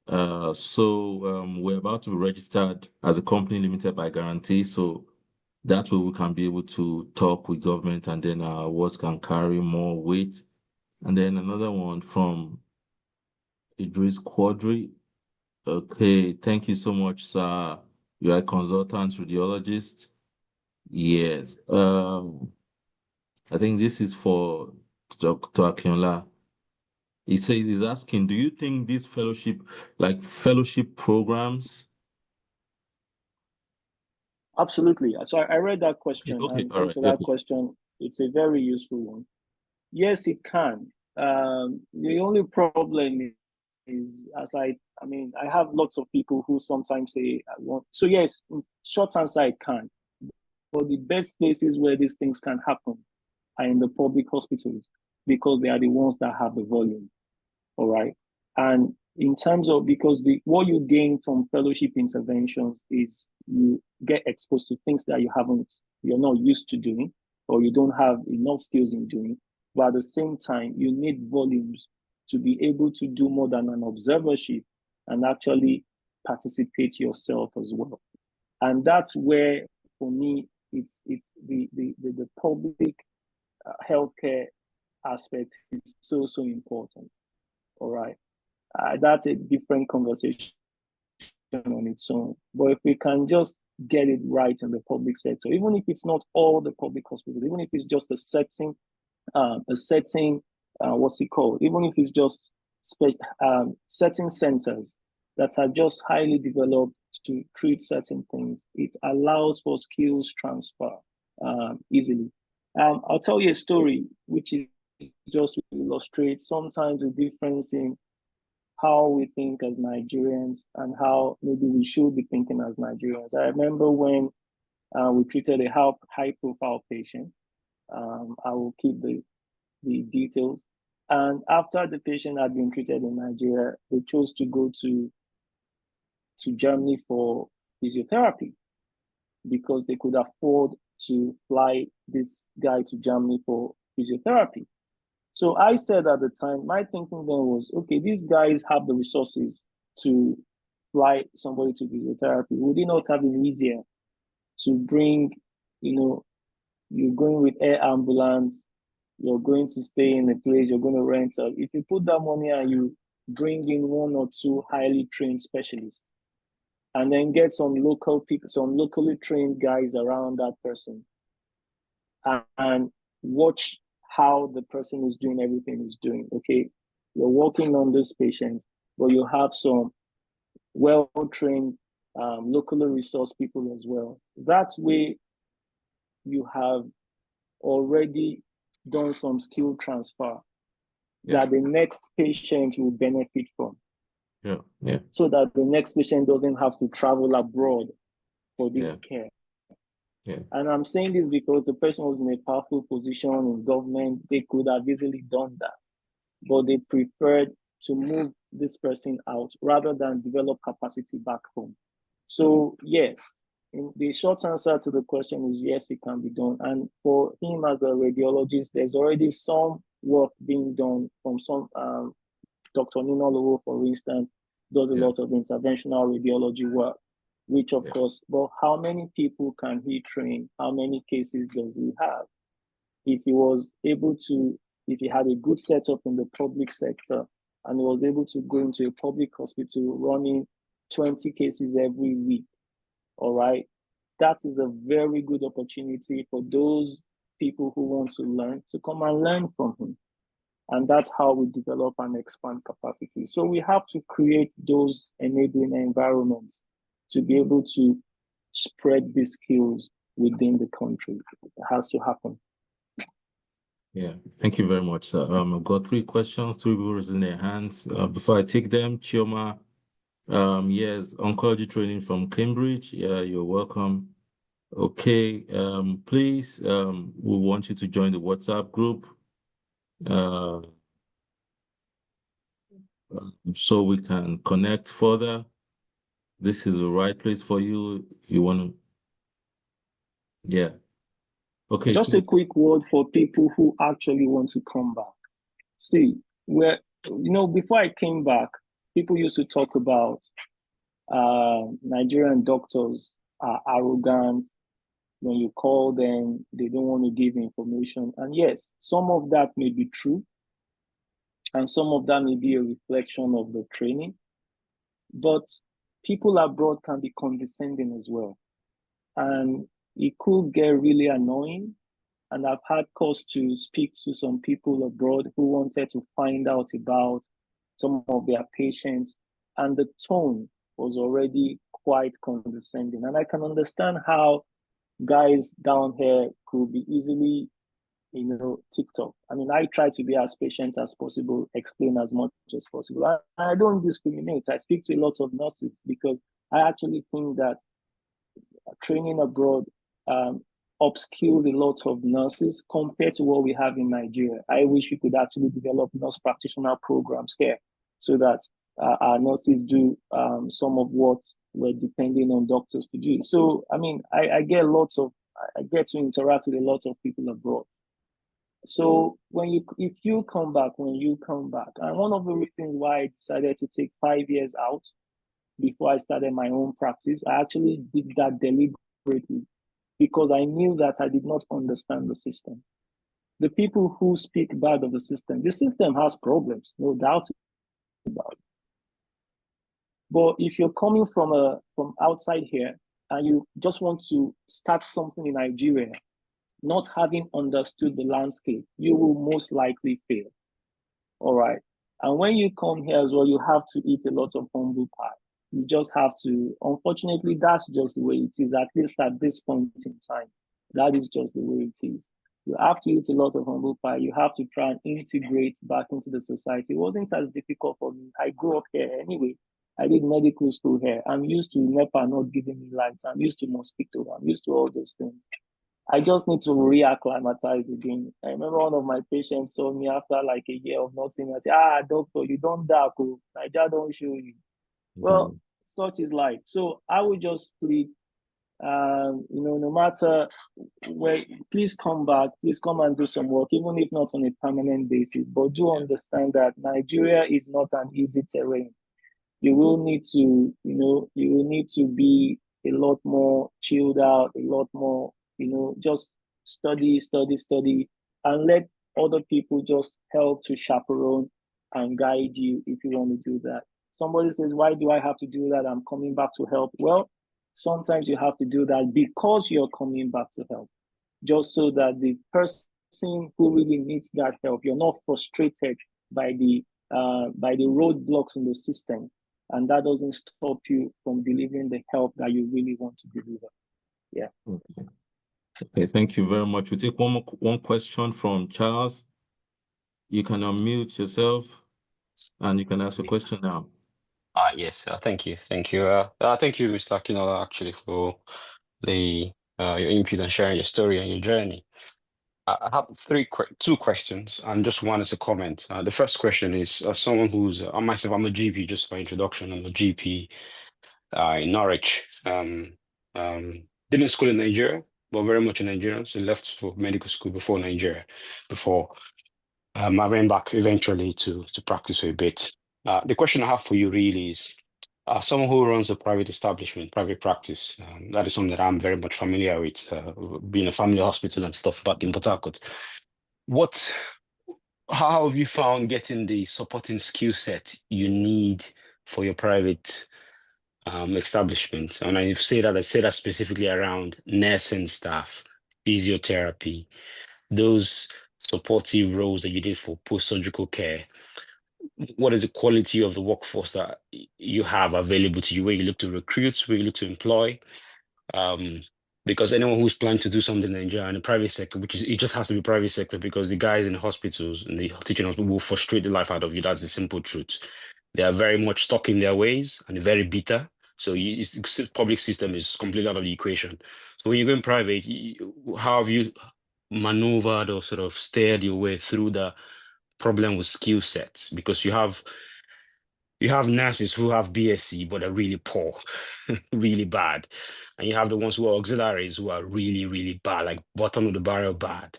So we're about to be registered as a company limited by guarantee. So that way we can be able to talk with government and then our words can carry more weight. And then another one from Idris Quadri. Okay, thank you so much, sir. You are a consultant radiologist. Yes. I think this is for Dr. Akinola. He's asking, do you think these fellowship programs? Absolutely. So I read that question, Okay, and all thanks right, for that okay. question. It's a very useful one. Yes, it can. The only problem is, I have lots of people who sometimes say, I want. So yes, short answer, it can. But the best places where these things can happen are in the public hospitals because they are the ones that have the volume. All right. And in terms of, because what you gain from fellowship interventions is you get exposed to things that you're not used to doing, or you don't have enough skills in doing. But at the same time, you need volumes to be able to do more than an observership and actually participate yourself as well. And that's where, for me, it's the public healthcare aspect is so important. All right. That's a different conversation on its own. But if we can just get it right in the public sector, even if it's not all the public hospitals, even if it's just a setting, what's it called? Even if it's just setting centers that are just highly developed to treat certain things, it allows for skills transfer easily. I'll tell you a story, which is just to illustrate sometimes the difference in how we think as Nigerians and how maybe we should be thinking as Nigerians. I remember when we treated a high-profile patient. I will keep the details. And after the patient had been treated in Nigeria, they chose to go to Germany for physiotherapy because they could afford to fly this guy to Germany for physiotherapy. So I said at the time, my thinking then was, okay, these guys have the resources to fly somebody to physiotherapy. Would it not have been easier to bring, you're going with air ambulance, you're going to stay in a place, you're going to rent out. If you put that money and you bring in one or two highly trained specialists, and then get some local people, some locally trained guys around that person, and watch how the person is doing everything he's doing. Okay, you're working on this patient, but you have some well-trained, locally resourced people as well. That way, you have already done some skill transfer that the next patient will benefit from. So that the next patient doesn't have to travel abroad for this care. And I'm saying this because the person was in a powerful position in government. They could have easily done that, but they preferred to move this person out rather than develop capacity back home. So yes, the short answer to the question is yes, it can be done. And for him as a radiologist, there's already some work being done from some, Dr. Nina Lowo, for instance, does a lot of interventional radiology work, which of course, but how many people can he train? How many cases does he have? If he was able to, if he had a good setup in the public sector and he was able to go into a public hospital running 20 cases every week, all right, that is a very good opportunity for those people who want to learn to come and learn from him. And that's how we develop and expand capacity. So we have to create those enabling environments to be able to spread these skills within the country. It has to happen. Yeah, thank you very much, sir. I've got 3 questions, 3 viewers in their hands. Before I take them, Chioma, yes, oncology training from Cambridge. Yeah, you're welcome. Okay, please, we want you to join the WhatsApp group. So we can connect further. This is the right place for you. You want to, yeah. Okay. Just a quick word for people who actually want to come back. See, before I came back, people used to talk about Nigerian doctors are arrogant. When you call them, they don't want to give information. And yes, some of that may be true. And some of that may be a reflection of the training. But people abroad can be condescending as well. And it could get really annoying. And I've had cause to speak to some people abroad who wanted to find out about some of their patients. And the tone was already quite condescending. And I can understand how guys down here could be easily, TikTok. I mean, I try to be as patient as possible, explain as much as possible. I don't discriminate. I speak to a lot of nurses because I actually think that training abroad upskills a lot of nurses compared to what we have in Nigeria. I wish we could actually develop nurse practitioner programs here so that our nurses do some of what we're depending on doctors to do. So, I mean, I get to interact with a lot of people abroad. So if you come back, and one of the reasons why I decided to take 5 years out before I started my own practice, I actually did that deliberately because I knew that I did not understand the system. The people who speak bad of the system has problems, no doubt about it. But if you're coming from outside here and you just want to start something in Nigeria, not having understood the landscape, you will most likely fail. All right. And when you come here as well, you have to eat a lot of humble pie. You just have to, unfortunately, that's just the way it is, at least at this point in time. That is just the way it is. You have to eat a lot of humble pie. You have to try and integrate back into the society. It wasn't as difficult for me. I grew up here anyway. I did medical school here. I'm used to NEPA not giving me lights. I'm used to mosquito. I'm used to all those things. I just need to reacclimatize again. I remember one of my patients saw me after like a year of not seeing me. I said, doctor, you don't dark. Nigeria don't show you. Well, such is life. So I would just plead, no matter where, please come back, please come and do some work, even if not on a permanent basis. But do understand that Nigeria is not an easy terrain. You will need to, be a lot more chilled out, a lot more, just study, and let other people just help to chaperone and guide you if you want to do that. Somebody says, why do I have to do that? I'm coming back to help. Well, sometimes you have to do that because you're coming back to help, just so that the person who really needs that help, you're not frustrated by the roadblocks in the system, and that doesn't stop you from delivering the help that you really want to deliver. Yeah. Okay, thank you very much. We take one question from Charles. You can unmute yourself and you can ask a question now. Yes, thank you. Thank you, Mr. Akinola, actually, for the your input and sharing your story and your journey. I have two questions, and just one is a comment. The first question is someone who's myself. I'm a GP. Just by introduction, I'm a GP in Norwich. Didn't school in Nigeria, but very much a Nigerian. So left for medical school before Nigeria. I went back eventually to practice for a bit. The question I have for you really is, someone who runs a private establishment, private practice, that is something that I'm very much familiar with, being a family hospital and stuff back in Port Harcourt. How have you found getting the supporting skill set you need for your private establishment? And I say that specifically around nursing staff, physiotherapy, those supportive roles that you did for post-surgical care. What is the quality of the workforce that you have available to you, where you look to recruit, where you look to employ? Because anyone who's planning to do something in Nigeria in the private sector, it just has to be private sector, because the guys in the hospitals and the teaching hospitals will frustrate the life out of you. That's the simple truth. They are very much stuck in their ways and very bitter. So public system is completely out of the equation. So when you go in private, how have you maneuvered or sort of steered your way through the problem with skill sets? Because you have nurses who have BSc but are really poor, really bad, and you have the ones who are auxiliaries who are really, really bad, like bottom of the barrel bad.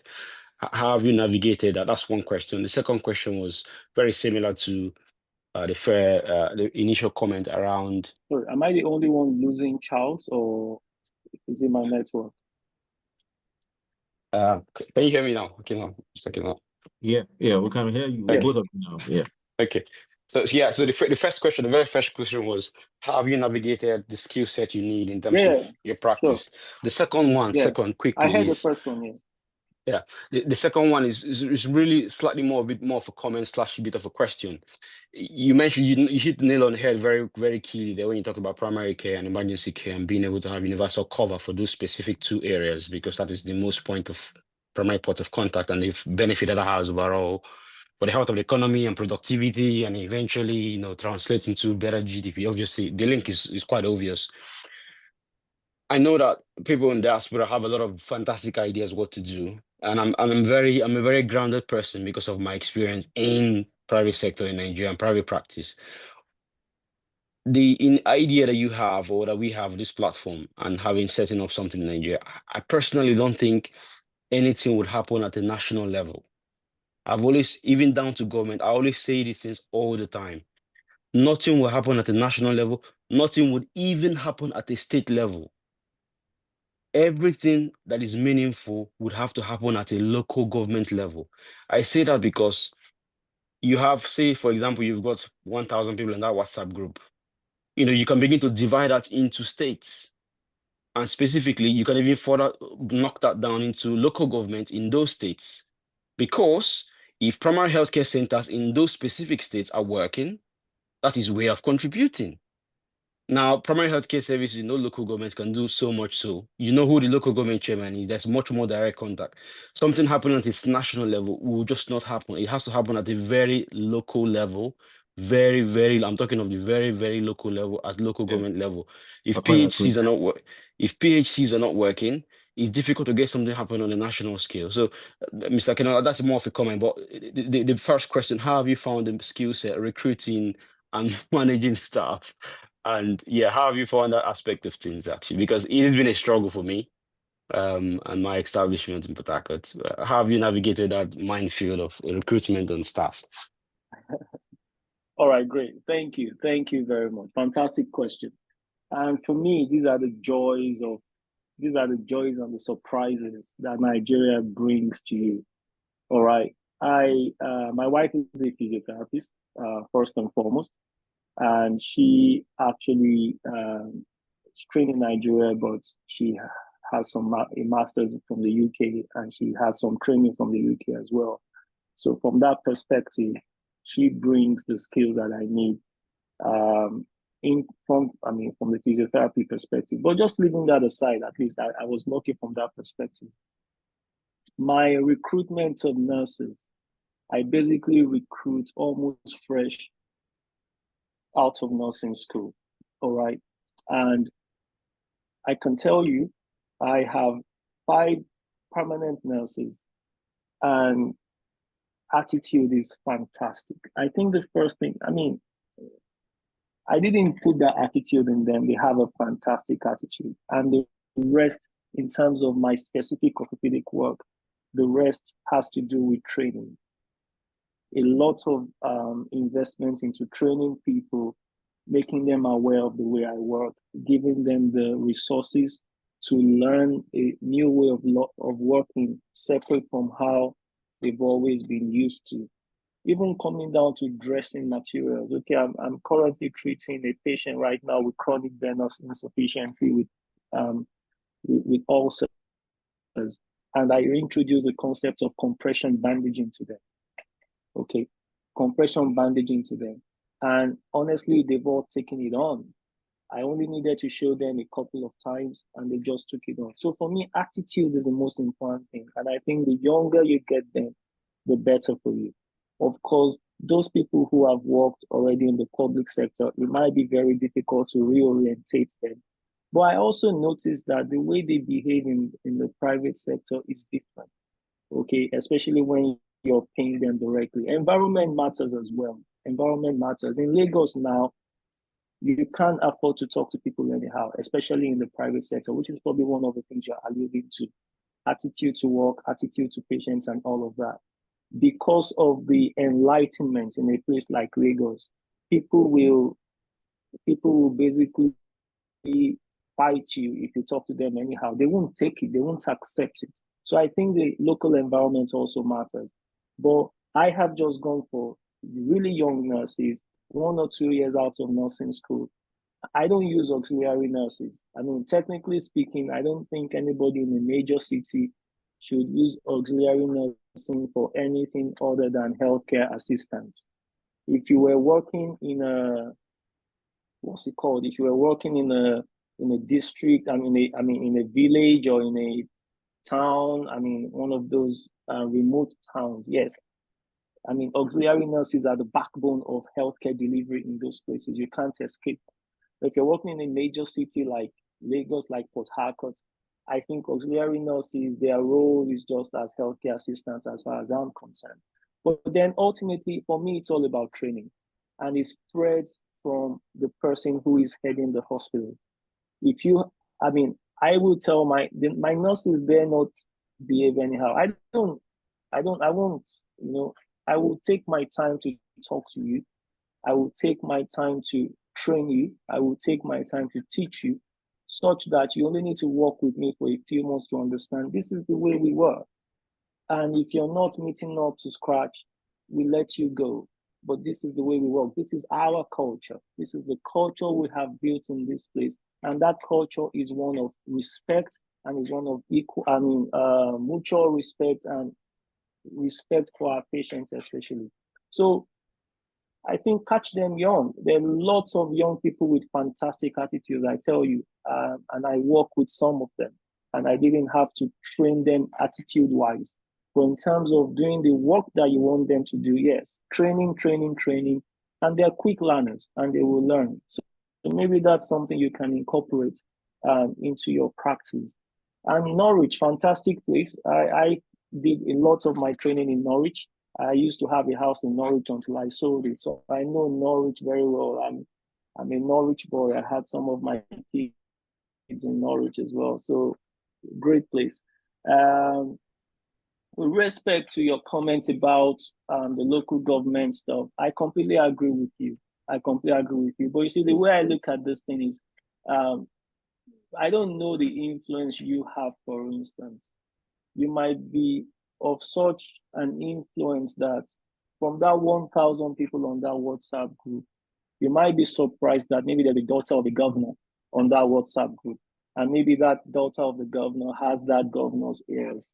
How have you navigated that? That's one question. The second question was very similar to the initial comment around. Sorry, am I the only one losing Charles, or is it my network? Can you hear me now? Okay, now second now. Yeah, we can hear you. Okay. Both of you now. Yeah. Okay. So the first question, the very first question was, how have you navigated the skill set you need in terms of your practice? Sure. The second one, quickly, I heard the first one. Yeah. Yeah, the second one is really slightly a bit more of a comment / a bit of a question. You mentioned you hit the nail on the head very, very key there when you talk about primary care and emergency care and being able to have universal cover for those specific two areas, because that is the most primary point of contact, and the benefit that has overall for the health of the economy and productivity, and eventually, translate into better GDP. Obviously, the link is quite obvious. I know that people in diaspora have a lot of fantastic ideas what to do, and I'm a very grounded person because of my experience in private sector in Nigeria and private practice. The idea that you have or that we have this platform and having setting up something in Nigeria, I personally don't think anything would happen at a national level. I've always, even down to government, I always say these things all the time. Nothing will happen at a national level. Nothing would even happen at a state level. Everything that is meaningful would have to happen at a local government level. I say that because you have, say, for example, you've got 1,000 people in that WhatsApp group. You can begin to divide that into states. And specifically, you can even further knock that down into local government in those states. Because if primary healthcare centers in those specific states are working, that is way of contributing. Now, primary healthcare services, no local governments can do so much so. You know who the local government chairman is. There's much more direct contact. Something happening at its national level will just not happen. It has to happen at a very local level. Very, very, I'm talking of the very, very local level, at local Yeah, government level. I quite agree. If PHCs are not working, it's difficult to get something happen on a national scale. So, Mr. Kenneth, that's more of a comment. But the first question, how have you found the skill set, recruiting and managing staff? And yeah, how have you found that aspect of things actually? Because it has been a struggle for me, and my establishment in Port Harcourt. How have you navigated that minefield of recruitment and staff? All right, great. Thank you. Thank you very much. Fantastic question. And for me, these are the joys and the surprises that Nigeria brings to you. All right. My wife is a physiotherapist, first and foremost, and she actually is trained in Nigeria, but she has a master's from the UK, and she has some training from the UK as well. So from that perspective, she brings the skills that I need from the physiotherapy perspective. But just leaving that aside, at least I was lucky from that perspective. My recruitment of nurses, I basically recruit almost fresh out of nursing school. All right. And I can tell you, I have 5 permanent nurses, and attitude is fantastic. I think the first thing, I didn't put that attitude in them. They have a fantastic attitude. And the rest, in terms of my specific orthopedic work, the rest has to do with training. A lot of investments into training people, making them aware of the way I work, giving them the resources to learn a new way of working separate from how they've always been used to. Even coming down to dressing materials. Okay, I'm currently treating a patient right now with chronic venous insufficiency with ulcers, and I introduce the concept of compression bandaging to them. Okay, compression bandaging to them, and honestly, they've all taken it on. I only needed to show them a couple of times, and they just took it on. So for me, attitude is the most important thing, and I think the younger you get them, the better for you. Of course, those people who have worked already in the public sector, it might be very difficult to reorientate them. But I also noticed that the way they behave in the private sector is different. Okay, especially when you're paying them directly. Environment matters as well. Environment matters. In Lagos now, you can't afford to talk to people anyhow, especially in the private sector, which is probably one of the things you're alluding to. Attitude to work, attitude to patients, and all of that. Because of the enlightenment in a place like Lagos, people will basically fight you if you talk to them anyhow. They won't take it, they won't accept it. So I think the local environment also matters. But I have just gone for really young nurses, 1 or 2 years out of nursing school. I don't use auxiliary nurses. Technically speaking, I don't think anybody in a major city should use auxiliary nursing for anything other than healthcare assistance. If you were working in a, what's it called? If you were working in a district, in a village or in a town, one of those remote towns, yes. Auxiliary nurses are the backbone of healthcare delivery in those places. You can't escape. If you're working in a major city like Lagos, like Port Harcourt. I think auxiliary nurses, their role is just as healthcare assistants as far as I'm concerned. But then ultimately, for me, it's all about training. And it spreads from the person who is heading the hospital. If you, I mean, I will tell my nurses dare not behave anyhow. I won't, I will take my time to talk to you. I will take my time to train you. I will take my time to teach you, such that you only need to work with me for a few months to understand this is the way we work. And if you're not meeting up to scratch, we let you go. But this is the way we work. This is our culture. This is the culture we have built in this place. And that culture is one of respect and is one of mutual respect and respect for our patients, especially. So I think catch them young. There are lots of young people with fantastic attitudes, I tell you, and I work with some of them, and I didn't have to train them attitude-wise. But in terms of doing the work that you want them to do, yes, training, and they're quick learners, and they will learn. So maybe that's something you can incorporate into your practice. And Norwich, fantastic place. I did a lot of my training in Norwich. I used to have a house in Norwich until I sold it. So I know Norwich very well. I'm a Norwich boy. I had some of my kids in Norwich as well. So great place. With respect to your comment about the local government stuff, I completely agree with you. But you see, the way I look at this thing is, I don't know the influence you have, for instance. You might be of such an influence that from that 1,000 people on that WhatsApp group, you might be surprised that maybe there's a daughter of the governor on that WhatsApp group. And maybe that daughter of the governor has that governor's ears.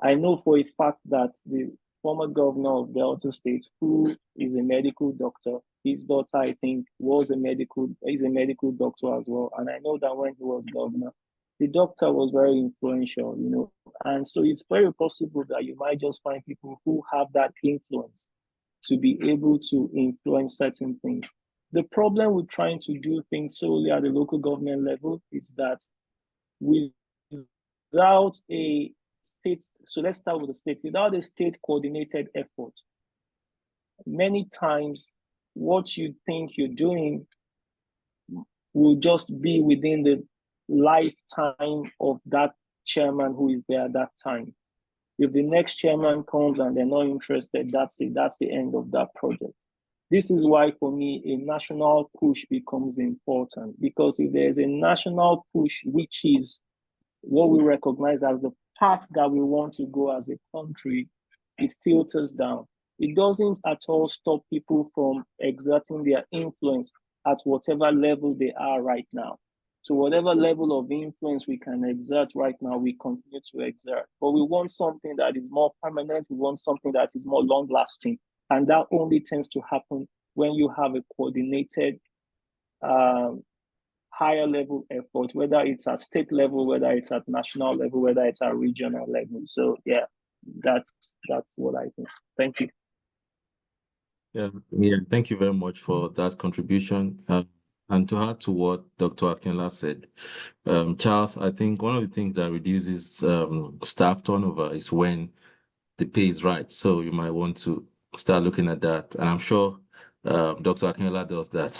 I know for a fact that the former governor of Delta State, who is a medical doctor, his daughter, I think, is a medical doctor as well. And I know that when he was governor, the doctor was very influential, and so it's very possible that you might just find people who have that influence to be able to influence certain things. The problem with trying to do things solely at the local government level is that without a state, so let's start with the state, without a state coordinated effort, many times what you think you're doing will just be within the lifetime of that chairman who is there at that time. If the next chairman comes and they're not interested, that's it. That's the end of that project. This is why, for me, a national push becomes important, because if there's a national push, which is what we recognize as the path that we want to go as a country, it filters down. It doesn't at all stop people from exerting their influence at whatever level they are right now. So whatever level of influence we can exert right now, we continue to exert. But we want something that is more permanent. We want something that is more long-lasting. And that only tends to happen when you have a coordinated higher level effort, whether it's at state level, whether it's at national level, whether it's at regional level. So yeah, that's what I think. Thank you. Yeah, thank you very much for that contribution. And to add to what Dr. Akinla said, Charles, I think one of the things that reduces staff turnover is when the pay is right. So you might want to start looking at that. And I'm sure Dr. Akinla does that.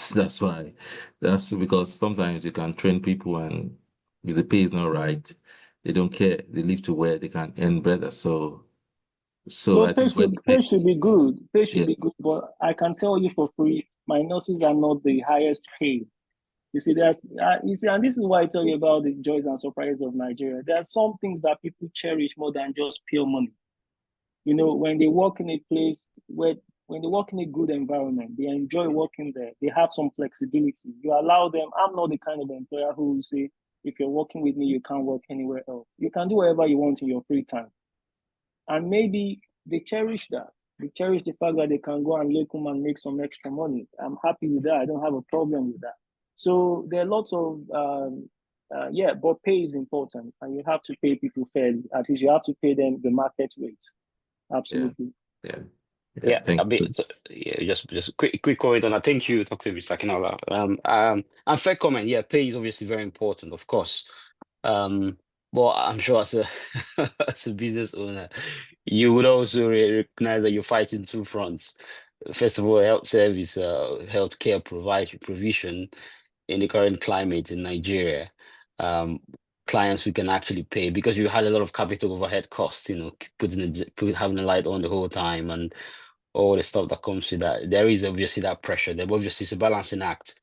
That's because sometimes you can train people, and if the pay is not right, they don't care. They leave to where they can earn better. So No, I think pay should be good. Pay should yeah, be good, but I can tell you for free, my nurses are not the highest paid. You see, and this is why I tell you about the joys and surprises of Nigeria. There are some things that people cherish more than just pure money. When they work in a place when they work in a good environment, they enjoy working there. They have some flexibility. You allow them. I'm not the kind of employer who will say, if you're working with me, you can't work anywhere else. You can do whatever you want in your free time. And maybe they cherish that. They cherish the fact that they can go and locum and make some extra money. I'm happy with that. I don't have a problem with that. So there are lots of, but pay is important, and you have to pay people fairly. At least you have to pay them the market rate. Absolutely. yeah. Yeah, I thank mean, you. just a quick comment on that. Thank you, Dr. Bisakinola. And fair comment. Yeah, pay is obviously very important, of course. But I'm sure as a as a business owner, you would also recognize that you're fighting two fronts. First of all, health service, healthcare provision in the current climate in Nigeria. Um, Clients who can actually pay because you had a lot of capital overhead costs, having the light on the whole time and all the stuff that comes with that. There is obviously that pressure there, but obviously it's a balancing act.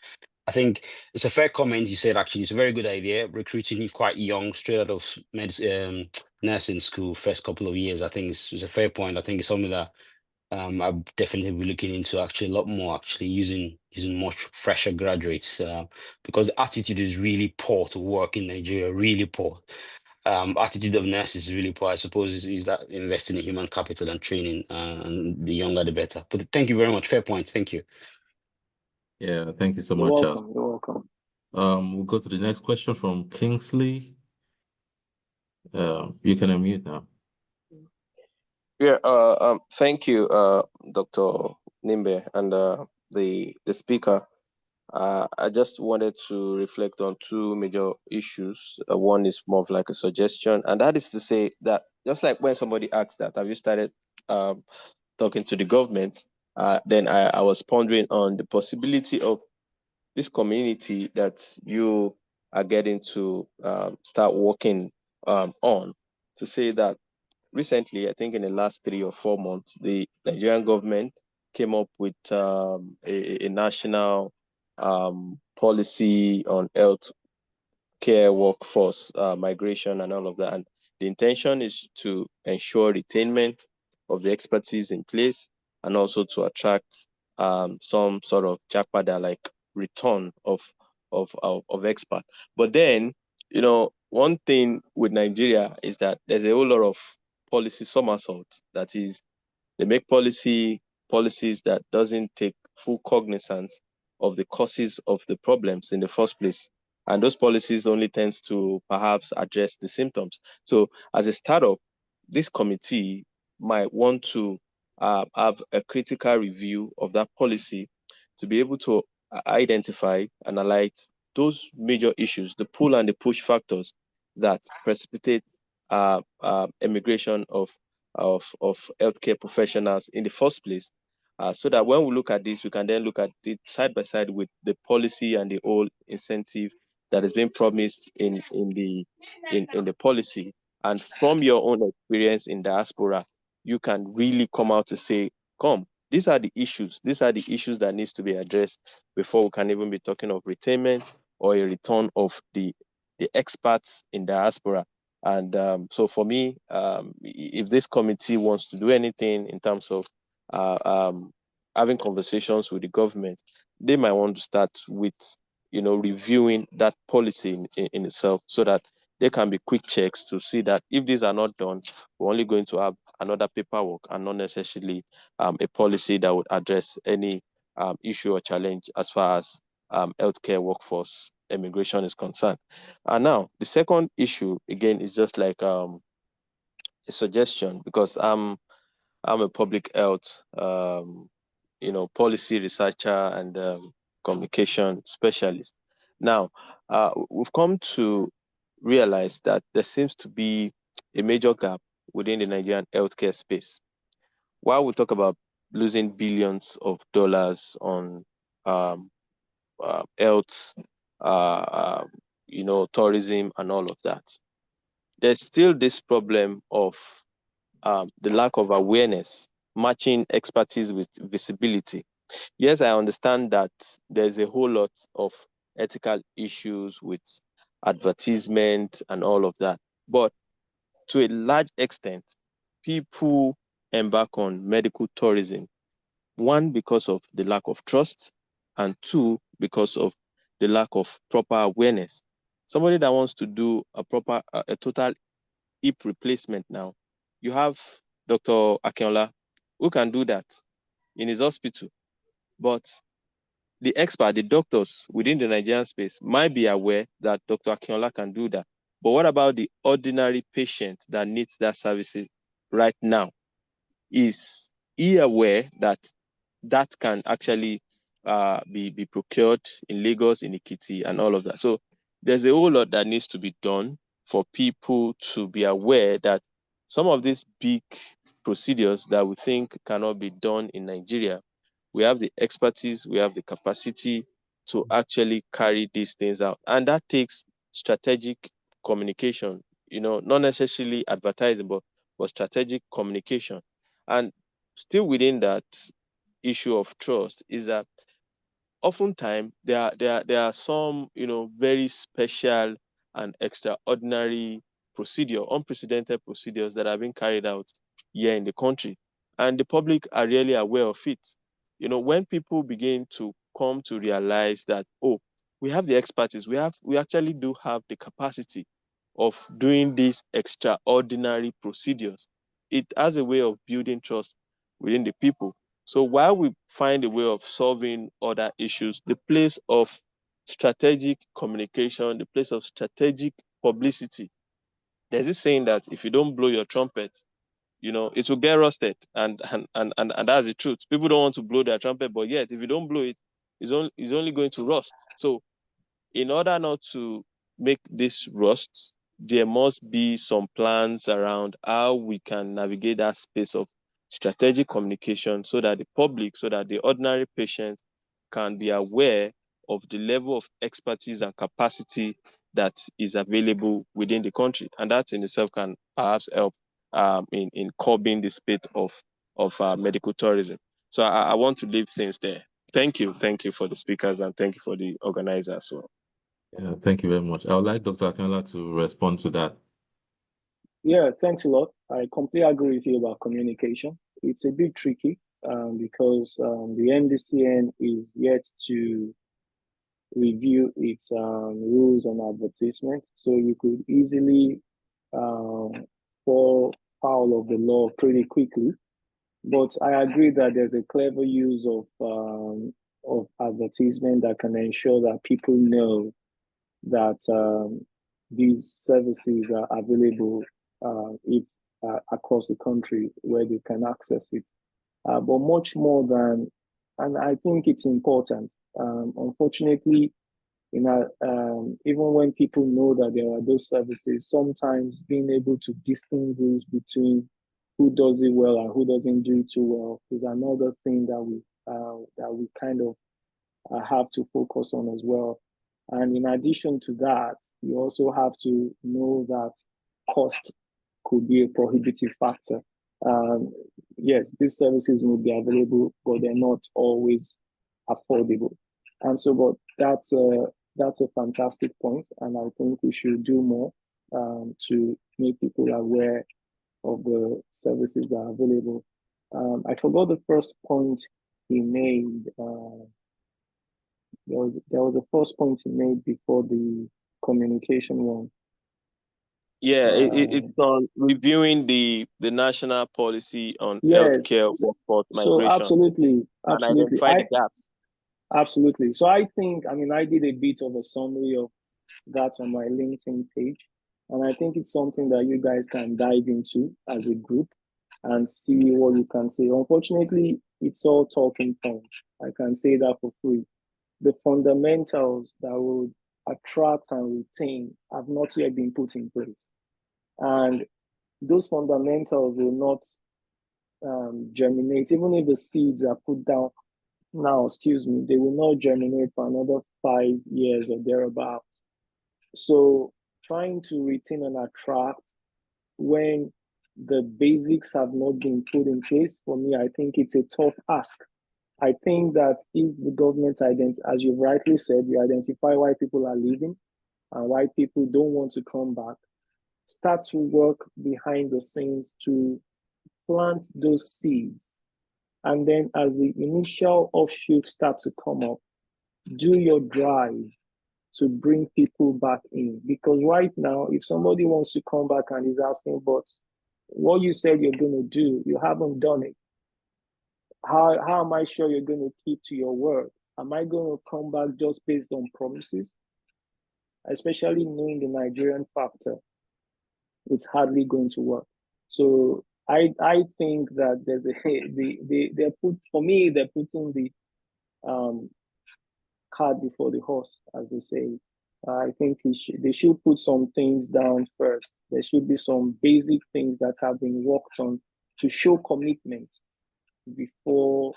I think it's a fair comment you said, actually. It's a very good idea. Recruiting quite young, straight out of nursing school, first couple of years. I think it's a fair point. I think it's something that I'll definitely be looking into actually a lot more, actually using much fresher graduates because the attitude is really poor to work in Nigeria, really poor. Attitude of nurses is really poor. I suppose is that investing in human capital and training, and the younger the better. But thank you very much. Fair point. Thank you. Yeah, thank you so You're much, Charles. welcome. You're welcome. We'll go to the next question from Kingsley. You can unmute now. Yeah, thank you, Dr. Nimbe, and the speaker. I just wanted to reflect on two major issues. One is more of like a suggestion, and that is to say that just like when somebody asked that, have you started talking to the government? Then I was pondering on the possibility of this community that you are getting to start working on, to say that recently, I think in the last 3 or 4 months, the Nigerian government came up with a national policy on health care workforce migration and all of that. And the intention is to ensure retainment of the expertise in place and also to attract some sort of jackpot like return of expert. But then, one thing with Nigeria is that there's a whole lot of policy somersault. That is, they make policies that doesn't take full cognizance of the causes of the problems in the first place. And those policies only tends to perhaps address the symptoms. So as a startup, this committee might want to have a critical review of that policy to be able to identify and highlight those major issues, the pull and the push factors that precipitate immigration of healthcare professionals in the first place, so that when we look at this, we can then look at it side by side with the policy and the whole incentive that is being promised in the policy. And from your own experience in diaspora, you can really come out to say, come, these are the issues. These are the issues that needs to be addressed before we can even be talking of retainment or a return of the experts in diaspora. And so for me, if this committee wants to do anything in terms of having conversations with the government, they might want to start with, reviewing that policy in itself, so that there can be quick checks to see that if these are not done, we're only going to have another paperwork and not necessarily a policy that would address any issue or challenge as far as healthcare workforce immigration is concerned. And now the second issue again is just like a suggestion, because I'm a public health policy researcher and communication specialist. Now we've come to realize that there seems to be a major gap within the Nigerian healthcare space. While we talk about losing billions of dollars on health, tourism and all of that, there's still this problem of the lack of awareness, matching expertise with visibility. Yes, I understand that there's a whole lot of ethical issues with advertisement and all of that. But to a large extent, people embark on medical tourism, one, because of the lack of trust, and two, because of the lack of proper awareness. Somebody that wants to do a total hip replacement now, you have Dr. Akinola who can do that in his hospital. But the expert, the doctors within the Nigerian space might be aware that Dr. Akinola can do that. But what about the ordinary patient that needs that services right now? Is he aware that that can actually be procured in Lagos, in Ikiti, and all of that. So there's a whole lot that needs to be done for people to be aware that some of these big procedures that we think cannot be done in Nigeria, we have the expertise, we have the capacity to actually carry these things out. And that takes strategic communication, not necessarily advertising, but strategic communication. And still within that issue of trust is that oftentimes there are some very special and extraordinary unprecedented procedures that have been carried out here in the country, and the public are really aware of it. When people begin to come to realize that, oh, we have the expertise, we actually do have the capacity of doing these extraordinary procedures, it has a way of building trust within the people. So while we find a way of solving other issues, the place of strategic communication, the place of strategic publicity, there's this saying that if you don't blow your trumpet, it will get rusted. And that's the truth. People don't want to blow their trumpet, but yet if you don't blow it, it's only going to rust. So in order not to make this rust, there must be some plans around how we can navigate that space of strategic communication so that the public, so that the ordinary patient can be aware of the level of expertise and capacity that is available within the country. And that in itself can perhaps help in curbing the spate of medical tourism. So I want to leave things there. Thank you. Thank you for the speakers, and thank you for the organizers as well. Yeah, thank you very much. I would like Dr. Akinola to respond to that. Yeah, thanks a lot. I completely agree with you about communication. It's a bit tricky because the MDCN is yet to review its rules on advertisement. So you could easily fall foul of the law pretty quickly. But I agree that there's a clever use of advertisement that can ensure that people know that these services are available if across the country where they can access it. But much more than, and I think it's important. Unfortunately, even when people know that there are those services, sometimes being able to distinguish between who does it well and who doesn't do it too well is another thing that we kind of have to focus on as well. And in addition to that, you also have to know that cost could be a prohibitive factor. Yes, these services may be available, but they're not always affordable. And so, but that's a fantastic point, and I think we should do more to make people aware of the services that are available. I forgot the first point he made. There was a first point he made before the communication one. Yeah, it's on reviewing the national policy on Yes. healthcare workforce So migration absolutely, and absolutely. identify the gaps. Absolutely. So I think, I mean, I did a bit of a summary of that on my LinkedIn page, and I think it's something that you guys can dive into as a group and see what you can say. Unfortunately, it's all talking points. I can say that for free. The fundamentals that would attract and retain have not yet been put in place. And those fundamentals will not germinate, even if the seeds are put down now, they will not germinate for another 5 years or thereabout. So trying to retain and attract when the basics have not been put in place, for me, I think it's a tough ask. I think that if the government, as you've rightly said, you identify why people are leaving and why people don't want to come back, start to work behind the scenes to plant those seeds. And then as the initial offshoots start to come up, do your drive to bring people back in. Because right now, if somebody wants to come back and is asking, but what you said you're going to do, you haven't done it. How am I sure you're going to keep to your word? Am I going to come back just based on promises? Especially knowing the Nigerian factor, it's hardly going to work. So I think that there's a they're putting the cart before the horse, as they say. I think they should put some things down first. There should be some basic things that have been worked on to show commitment before,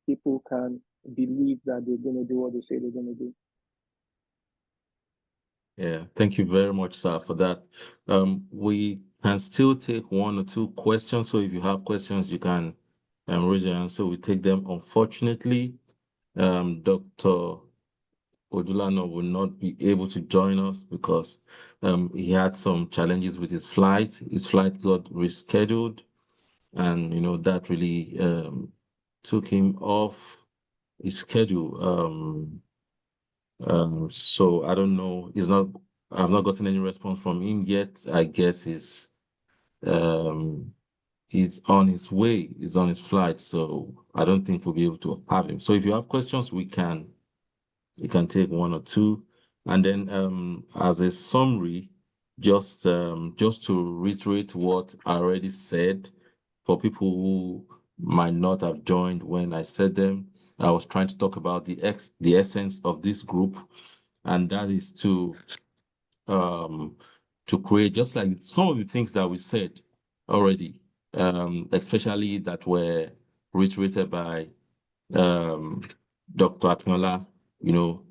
people can believe that they're going to do what they say they're going to do. Yeah, thank you very much, sir, for that. We can still take one or two questions. So if you have questions, you can raise your hand. So we take them. Unfortunately, Dr. Odulano will not be able to join us because he had some challenges with his flight. His flight got rescheduled, and that really took him off his schedule. So I don't know. I've not gotten any response from him yet. I guess um he's on his way, he's on his flight, so I don't think we'll be able to have him. So if you have questions, you can take one or two. And then as a summary, just to reiterate what I already said, for people who might not have joined when I said them, I was trying to talk about the essence of this group, and that is um to create, just like some of the things that we said already, especially that were reiterated by um Dr. Akinola. you know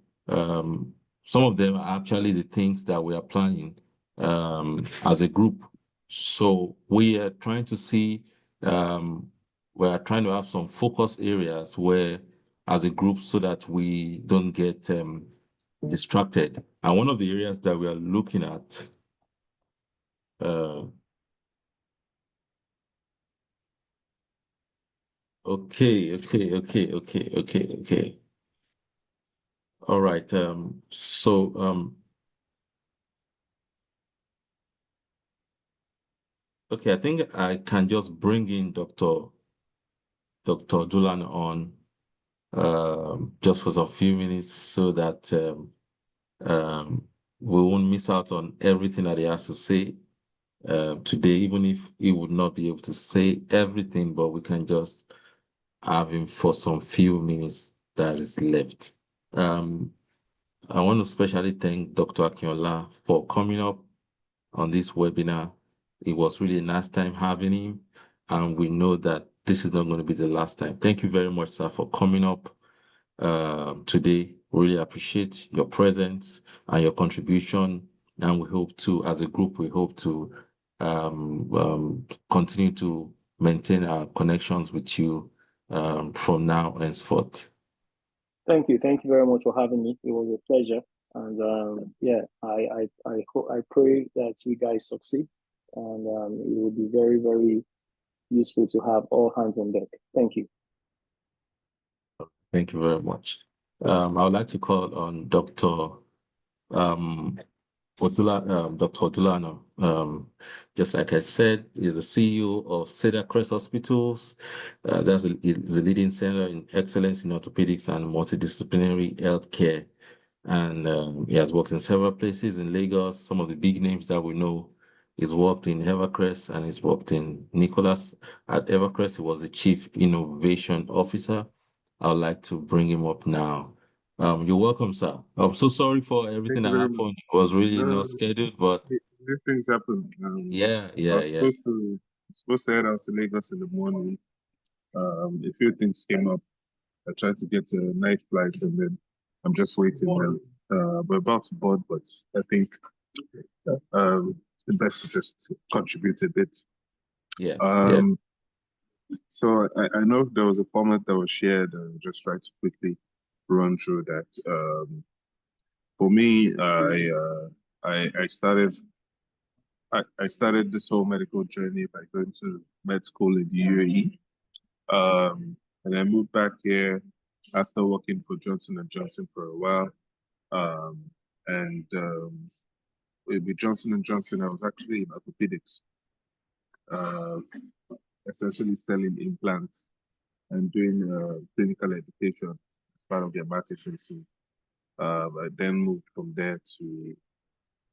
some of them are actually the things that we are planning as a group. So we are trying to see, we are trying to have some focus areas where, as a group, so that we don't get distracted. And one of the areas that we are looking at, uh, okay. All right. Okay, I think I can just bring in Dr. Dulan on just for some few minutes so that we won't miss out on everything that he has to say today, even if he would not be able to say everything, but we can just have him for some few minutes that is left. Um, I want to especially thank Dr. Akinola for coming up on this webinar. It was really a nice time having him, and we know that this is not going to be the last time. Thank you very much, sir, for coming up today. Really appreciate your presence and your contribution, and we hope to, as a group, we hope to continue to maintain our connections with you from now henceforth. Thank you very much for having me. It was a pleasure, and I pray that you guys succeed, and it will be very, very useful to have all hands on deck. Thank you. Thank you very much. I would like to call on Dr. Dr. Odulano. Just like I said, is the CEO of Cedar Crest Hospitals. Is a leading center in excellence in orthopedics and multidisciplinary healthcare. And he has worked in several places in Lagos. Some of the big names that we know, he's worked in Evercrest and he's worked in Nicholas. At Evercrest, he was the Chief Innovation Officer. I would like to bring him up now. You're welcome, sir. I'm so sorry for everything Thank you that very much. happened. It was really No, not scheduled, but these things happen. yeah. I was supposed to head out to Lagos in the morning. A few things came up. I tried to get a night flight, and then I'm just waiting. We're about to board, but I think the best to just contribute a bit. Yeah. So I know there was a format that was shared. I'll just try to quickly run through that. For me, I started this whole medical journey by going to med school in the UAE. And I moved back here after working for Johnson & Johnson for a while. With Johnson & Johnson, I was actually in orthopedics, essentially selling implants and doing clinical education as part of their marketing team. I then moved from there to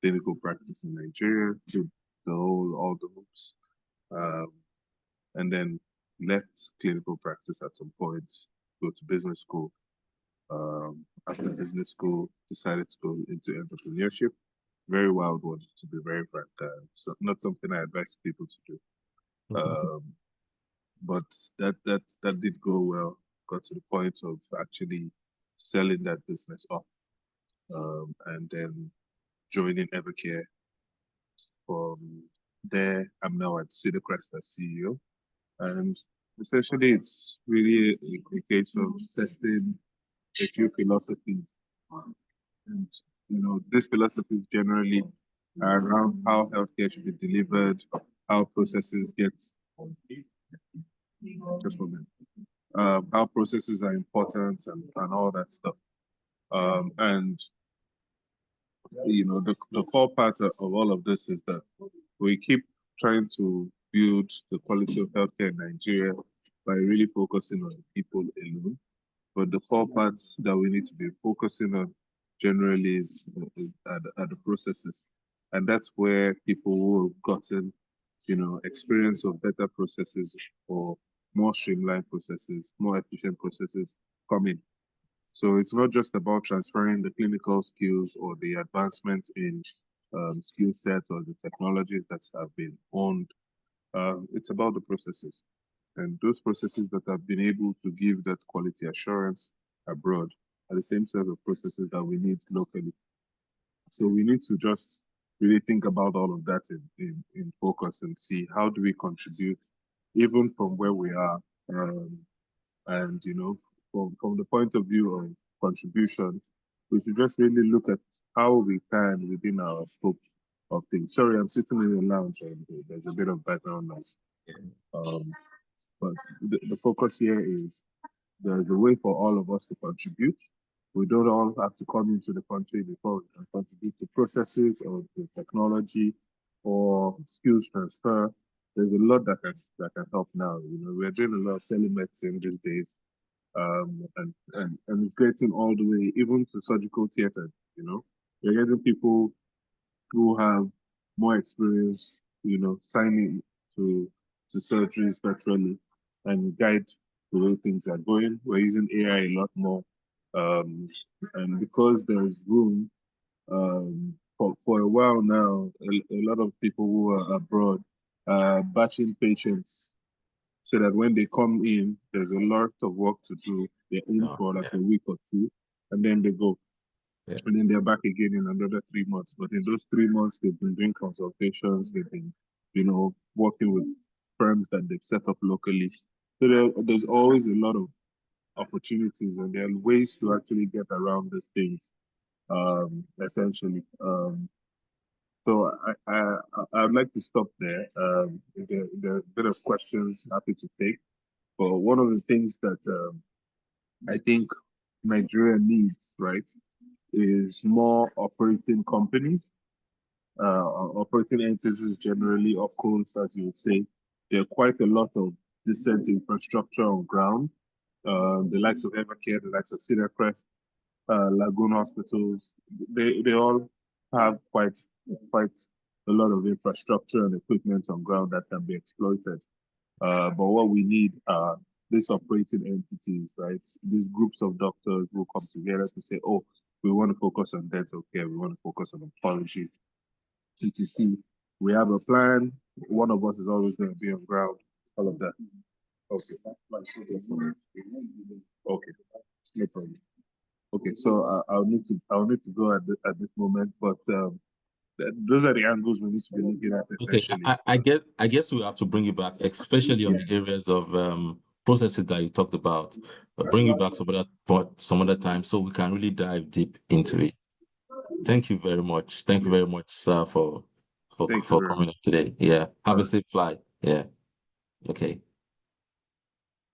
clinical practice in Nigeria, did all the hoops. and then left clinical practice at some point, go to business school. After business school, decided to go into entrepreneurship. Very wild one, to be very frank. So not something I advise people to do. But that did go well. Got to the point of actually selling that business off, and then joining Evercare. From there, I'm now at Cedar Crest as CEO, and essentially it's really a case of testing a few philosophies, and these philosophies generally are around how healthcare should be delivered, how processes get just one minute, how processes are important, and all that stuff. And the core part of all of this is that we keep trying to build the quality of healthcare in Nigeria by really focusing on people alone. But the core parts that we need to be focusing on generally is the processes. And that's where people who have gotten, experience of better processes or more streamlined processes, more efficient processes come in. So it's not just about transferring the clinical skills or the advancements in skill set or the technologies that have been owned. It's about the processes. And those processes that have been able to give that quality assurance abroad are the same set of processes that we need locally. So we need to just really think about all of that in focus and see how do we contribute even from where we are. And from the point of view of contribution, we should just really look at how we can within our scope of things. Sorry, I'm sitting in the lounge and there's a bit of background noise. But the focus here is there's a way for all of us to contribute. We don't all have to come into the country before we can contribute to processes or the technology or skills transfer. There's a lot that can help now. We're doing a lot of telemedicine these days. And it's getting all the way even to surgical theater. We're getting people who have more experience, signing to surgeries virtually and guide the way things are going. We're using AI a lot more, and because there's room, for a while now, a lot of people who are abroad batching patients so that when they come in, there's a lot of work to do. They're in for like a week or two, and then they go. Yeah. And then they're back again in another 3 months. But in those 3 months, they've been doing consultations, they've been, working with firms that they've set up locally. So there's always a lot of opportunities, and there are ways to actually get around these things, essentially. So I'd like to stop there. There are a bit of questions, happy to take. But one of the things that I think Nigeria needs, right, is more operating companies, operating entities generally, opcos, as you would say. There are quite a lot of decent infrastructure on ground. The likes of Evercare, the likes of Cedar Crest, Lagoon Hospitals, they all have quite a lot of infrastructure and equipment on ground that can be exploited. But what we need are these operating entities, right? These groups of doctors will come together to say, oh, we want to focus on dental care, we want to focus on oncology, TTC. We have a plan. One of us is always going to be on ground, all of that. Okay. Okay, no problem. Okay, so I'll need to go at this moment, but those are the angles we need to be looking at Okay, essentially. I guess we have to bring you back, especially on the areas of processes that you talked about. Bring you back some other time so we can really dive deep into it. Thank you very much. Thank you very much, sir, for coming up today. Yeah. Have a safe flight. Yeah. Okay.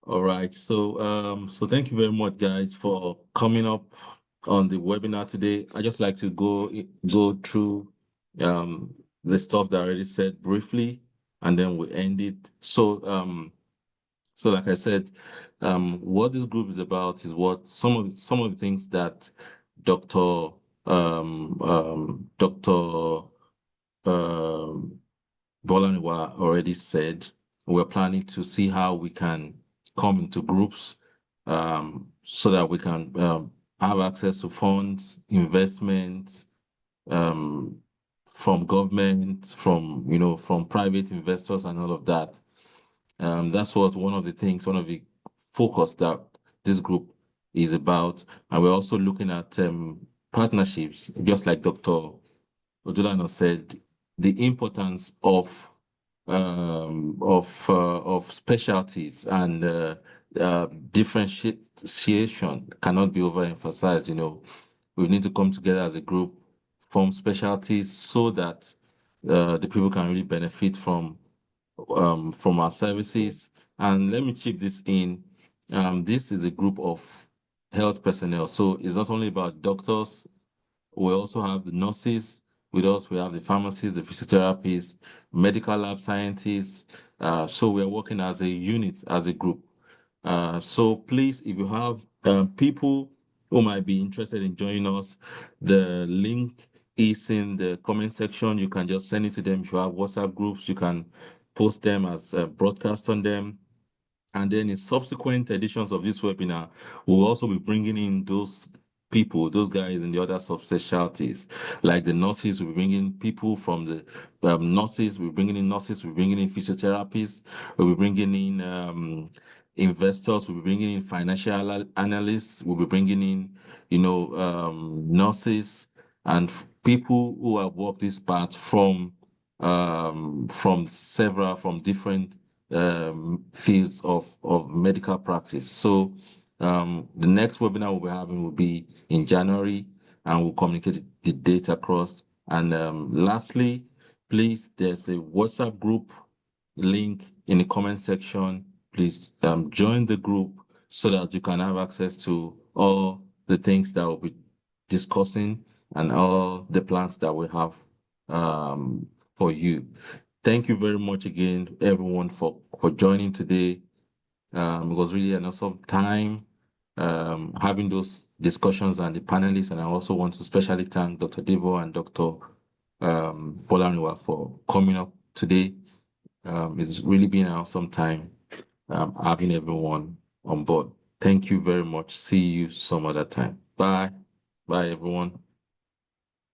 All right. So thank you very much, guys, for coming up on the webinar today. I just like to go through the stuff that I already said briefly, and then we end it. So like I said, what this group is about is what some of the things that Dr. Bolaniwa already said, we're planning to see how we can come into groups so that we can have access to funds, investments from government, from private investors and all of that. That's what one of the focus that this group is about. And we're also looking at partnerships, just like Dr. Odulano said, the importance of specialties and differentiation cannot be overemphasized. We need to come together as a group, form specialties so that the people can really benefit from our services. And let me chip this in. This is a group of health personnel, so it's not only about doctors. We also have the nurses with us. We have the pharmacists, the physiotherapists, medical lab scientists. So we're working as a unit, as a group. So please, if you have people who might be interested in joining us, the link is in the comment section. You can just send it to them. If you have WhatsApp groups, you can post them as broadcast on them. And then in subsequent editions of this webinar, we'll also be bringing in those people, those guys in the other subspecialties. Like the nurses, we'll be bringing people from the nurses, we're bringing in nurses, we're bringing in physiotherapists, we'll be bringing in investors, we'll be bringing in financial analysts, we'll be bringing in, nurses and people who have worked this part from different fields of medical practice. So the next webinar we'll be having will be in January, and we'll communicate the date across. And lastly, please, there's a WhatsApp group link in the comment section. Please join the group so that you can have access to all the things that we'll be discussing and all the plans that we have for you. Thank you very much again, everyone, for joining today. It was really an awesome time having those discussions and the panelists. And I also want to especially thank Dr. Debo and Dr. Bolaniwa for coming up today. It's really been an awesome time having everyone on board. Thank you very much. See you some other time. Bye. Bye, everyone.